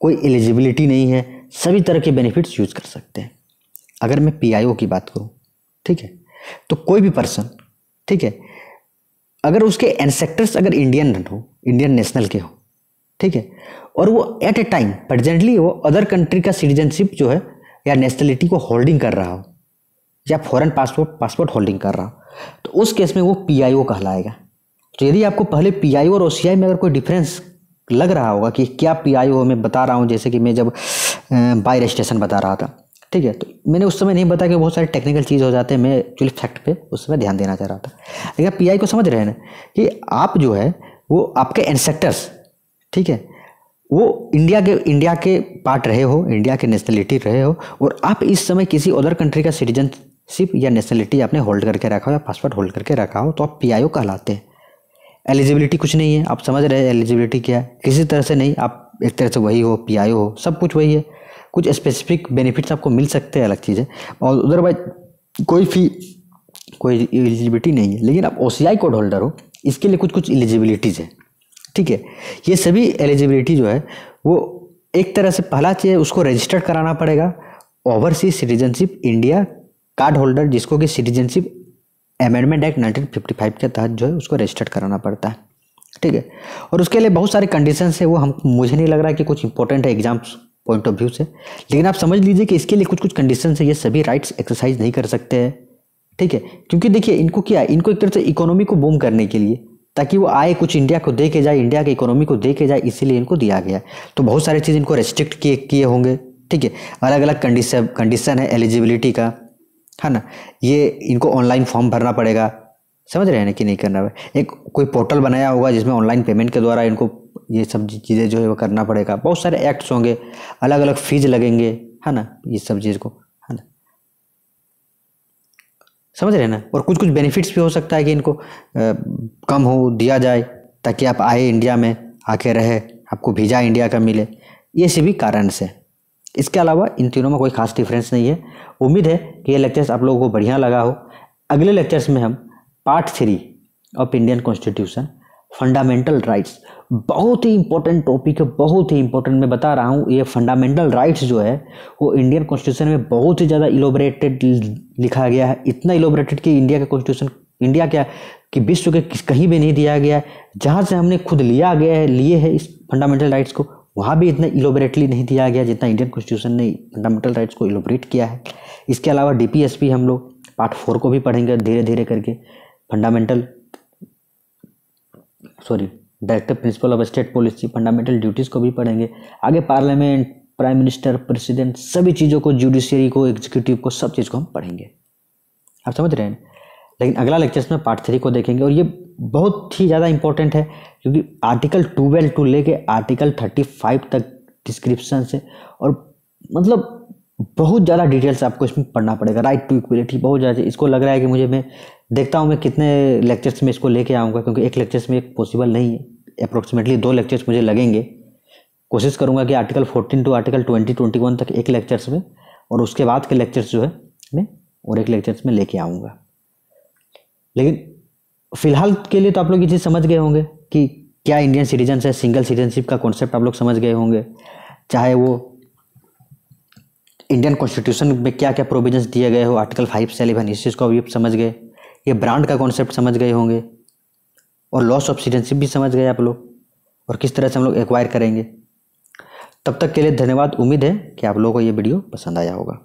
कोई एलिजिबिलिटी नहीं है, सभी तरह के बेनिफिट्स यूज कर सकते हैं। अगर मैं पीआईओ की बात करूं, ठीक है, तो कोई भी पर्सन, ठीक है, अगर उसके एंसेस्टर्स अगर इंडियन हो, इंडियन नेशनल के हो, ठीक है, और वो एट ए टाइम प्रेजेंटली वो अदर कंट्री का सिटीजनशिप जो है या नेशनलिटी को होल्डिंग कर रहा हो, या फॉरेन पासपोर्ट होल्डिंग कर रहा हो, तो उस केस में वो पीआईओ कहलाएगा। तो यदि आपको पहले पीआईओ और ओसीआई में अगर कोई डिफरेंस लग रहा होगा कि क्या पीआईओ मैं बता रहा हूँ, जैसे कि मैं जब बाई रजिस्ट्रेशन बता रहा था, ठीक है, तो मैंने उस समय नहीं बताया कि बहुत सारे टेक्निकल चीज़ हो जाते हैं, मैं एक्चुअली फैक्ट पे उस समय ध्यान देना चाह रहा था। लेकिन पीआई को समझ रहे हैं ना कि आप जो है वो आपके एंसेस्टर्स, ठीक है, वो इंडिया के पार्ट रहे हो, इंडिया के नेशनलिटी रहे हो, और आप इस समय किसी अदर कंट्री का सिटीजनशिप या नेशनलिटी आपने होल्ड करके रखा हो या पासपोर्ट होल्ड करके रखा हो, तो आप पीआईओ कहलाते हैं। एलिजिबिलिटी कुछ नहीं है, आप समझ रहे हैं एलिजिबिलिटी क्या है, किसी तरह से नहीं, आप एक तरह से वही हो, पीआईओ हो, सब कुछ वही है। कुछ स्पेसिफिक बेनिफिट्स आपको मिल सकते हैं, अलग चीज़ है, और अदरवाइज कोई फी, कोई एलिजिबिलिटी नहीं है। लेकिन आप ओसीआई कोड होल्डर हो, इसके लिए कुछ एलिजिबिलिटीज़ है, ठीक है। ये सभी एलिजिबिलिटी जो है वो एक तरह से पहला चीज़ उसको रजिस्टर्ड कराना पड़ेगा, overseas citizenship India card holder, जिसको कि सिटीजनशिप अमेंडमेंट एक्ट 1955 के तहत जो है उसको रजिस्टर्ड कराना पड़ता है, ठीक है। और उसके लिए बहुत सारे कंडीशंस है, वो मुझे नहीं लग रहा है कि कुछ इंपॉर्टेंट है एग्जाम्स पॉइंट ऑफ व्यू से, लेकिन आप समझ लीजिए कि इसके लिए कुछ कंडीशंस है, ये सभी राइट्स एक्सरसाइज नहीं कर सकते हैं, ठीक है। क्योंकि देखिए इनको क्या है, इनको एक तरह से इकोनॉमी को बूम करने के लिए, ताकि वो आए कुछ इंडिया को दे के जाए, इंडिया की इकोनॉमी को दे के जाए, इसीलिए इनको दिया गया है। तो बहुत सारी चीज़ इनको रेस्ट्रिक्ट किए होंगे, ठीक है। अलग अलग कंडीशन है एलिजिबिलिटी का, है ना। ये इनको ऑनलाइन फॉर्म भरना पड़ेगा, समझ रहे हैं ना कि नहीं करना है। एक कोई पोर्टल बनाया होगा जिसमें ऑनलाइन पेमेंट के द्वारा इनको ये सब चीज़ें जो है वो करना पड़ेगा। बहुत सारे एक्ट्स होंगे, अलग अलग फीस लगेंगे, है ना, ये सब चीज़ को, है ना, समझ रहे हैं ना। और कुछ बेनिफिट्स भी हो सकता है कि इनको कम हो दिया जाए, ताकि आप आए इंडिया में आके रहे, आपको वीज़ा इंडिया का मिले, ये सभी कारण से। इसके अलावा इन तीनों में कोई खास डिफरेंस नहीं है। उम्मीद है कि ये लेक्चर्स आप लोगों को बढ़िया लगा हो। अगले लेक्चर्स में हम part 3 of Indian constitution fundamental rights, बहुत ही इंपॉर्टेंट टॉपिक है, बहुत ही इंपॉर्टेंट, मैं बता रहा हूँ। ये फंडामेंटल राइट्स जो है वो इंडियन कॉन्स्टिट्यूशन में बहुत ही ज़्यादा इलोबरेटेड लिखा गया है, इतना इलोबरेटेड कि इंडिया का कॉन्स्टिट्यूशन, इंडिया क्या कि विश्व के कहीं भी नहीं दिया गया है। जहाँ से हमने खुद लिए है इस फंडामेंटल राइट्स को, वहाँ भी इतना इलोबरेटली नहीं दिया गया जितना इंडियन कॉन्स्टिट्यूशन ने फंडामेंटल राइट्स को इलोबरेट किया है। इसके अलावा डीपीएसपी हम लोग पार्ट 4 को भी पढ़ेंगे धीरे धीरे करके, directive principle of state policy, fundamental duties को भी पढ़ेंगे। आगे पार्लियामेंट, प्राइम मिनिस्टर, प्रेसिडेंट, सभी चीज़ों को, जुडिशरी को, एग्जीक्यूटिव को, सब चीज़ को हम पढ़ेंगे। आप समझ रहे हैं। लेकिन अगला लेक्चर्स में पार्ट 3 को देखेंगे, और ये बहुत ही ज़्यादा इंपॉर्टेंट है, क्योंकि आर्टिकल 12 टू लेके आर्टिकल 35 तक डिस्क्रिप्शन से, और मतलब बहुत ज़्यादा डिटेल्स आपको इसमें पढ़ना पड़ेगा। राइट टू इक्वलिटी बहुत ज़्यादा, इसको लग रहा है कि मैं देखता हूँ मैं कितने लेक्चर्स में इसको लेके आऊँगा, क्योंकि एक लेक्चर्स में एक पॉसिबल नहीं है, अप्रोक्सीमेटली 2 लेक्चर्स मुझे लगेंगे। कोशिश करूँगा कि आर्टिकल 14 टू आर्टिकल 20-21 तक एक लेक्चर्स में, और उसके बाद के लेक्चर्स जो है मैं और एक लेक्चर्स में लेके आऊँगा। लेकिन फिलहाल के लिए तो आप लोग ये चीज़ समझ गए होंगे कि क्या इंडियन सिटीजन है, सिंगल सिटीजनशिप का कॉन्सेप्ट आप लोग समझ गए होंगे, चाहे वो इंडियन कॉन्स्टिट्यूशन में क्या क्या प्रोविजंस दिए गए हो, आर्टिकल 5 से 11, इस चीज़ को भी समझ गए। ये ब्रांड का कॉन्सेप्ट समझ गए होंगे, और लॉस ऑफ सिटीजनशिप भी समझ गए आप लोग, और किस तरह से हम लोग एक्वायर करेंगे। तब तक के लिए धन्यवाद। उम्मीद है कि आप लोगों को ये वीडियो पसंद आया होगा।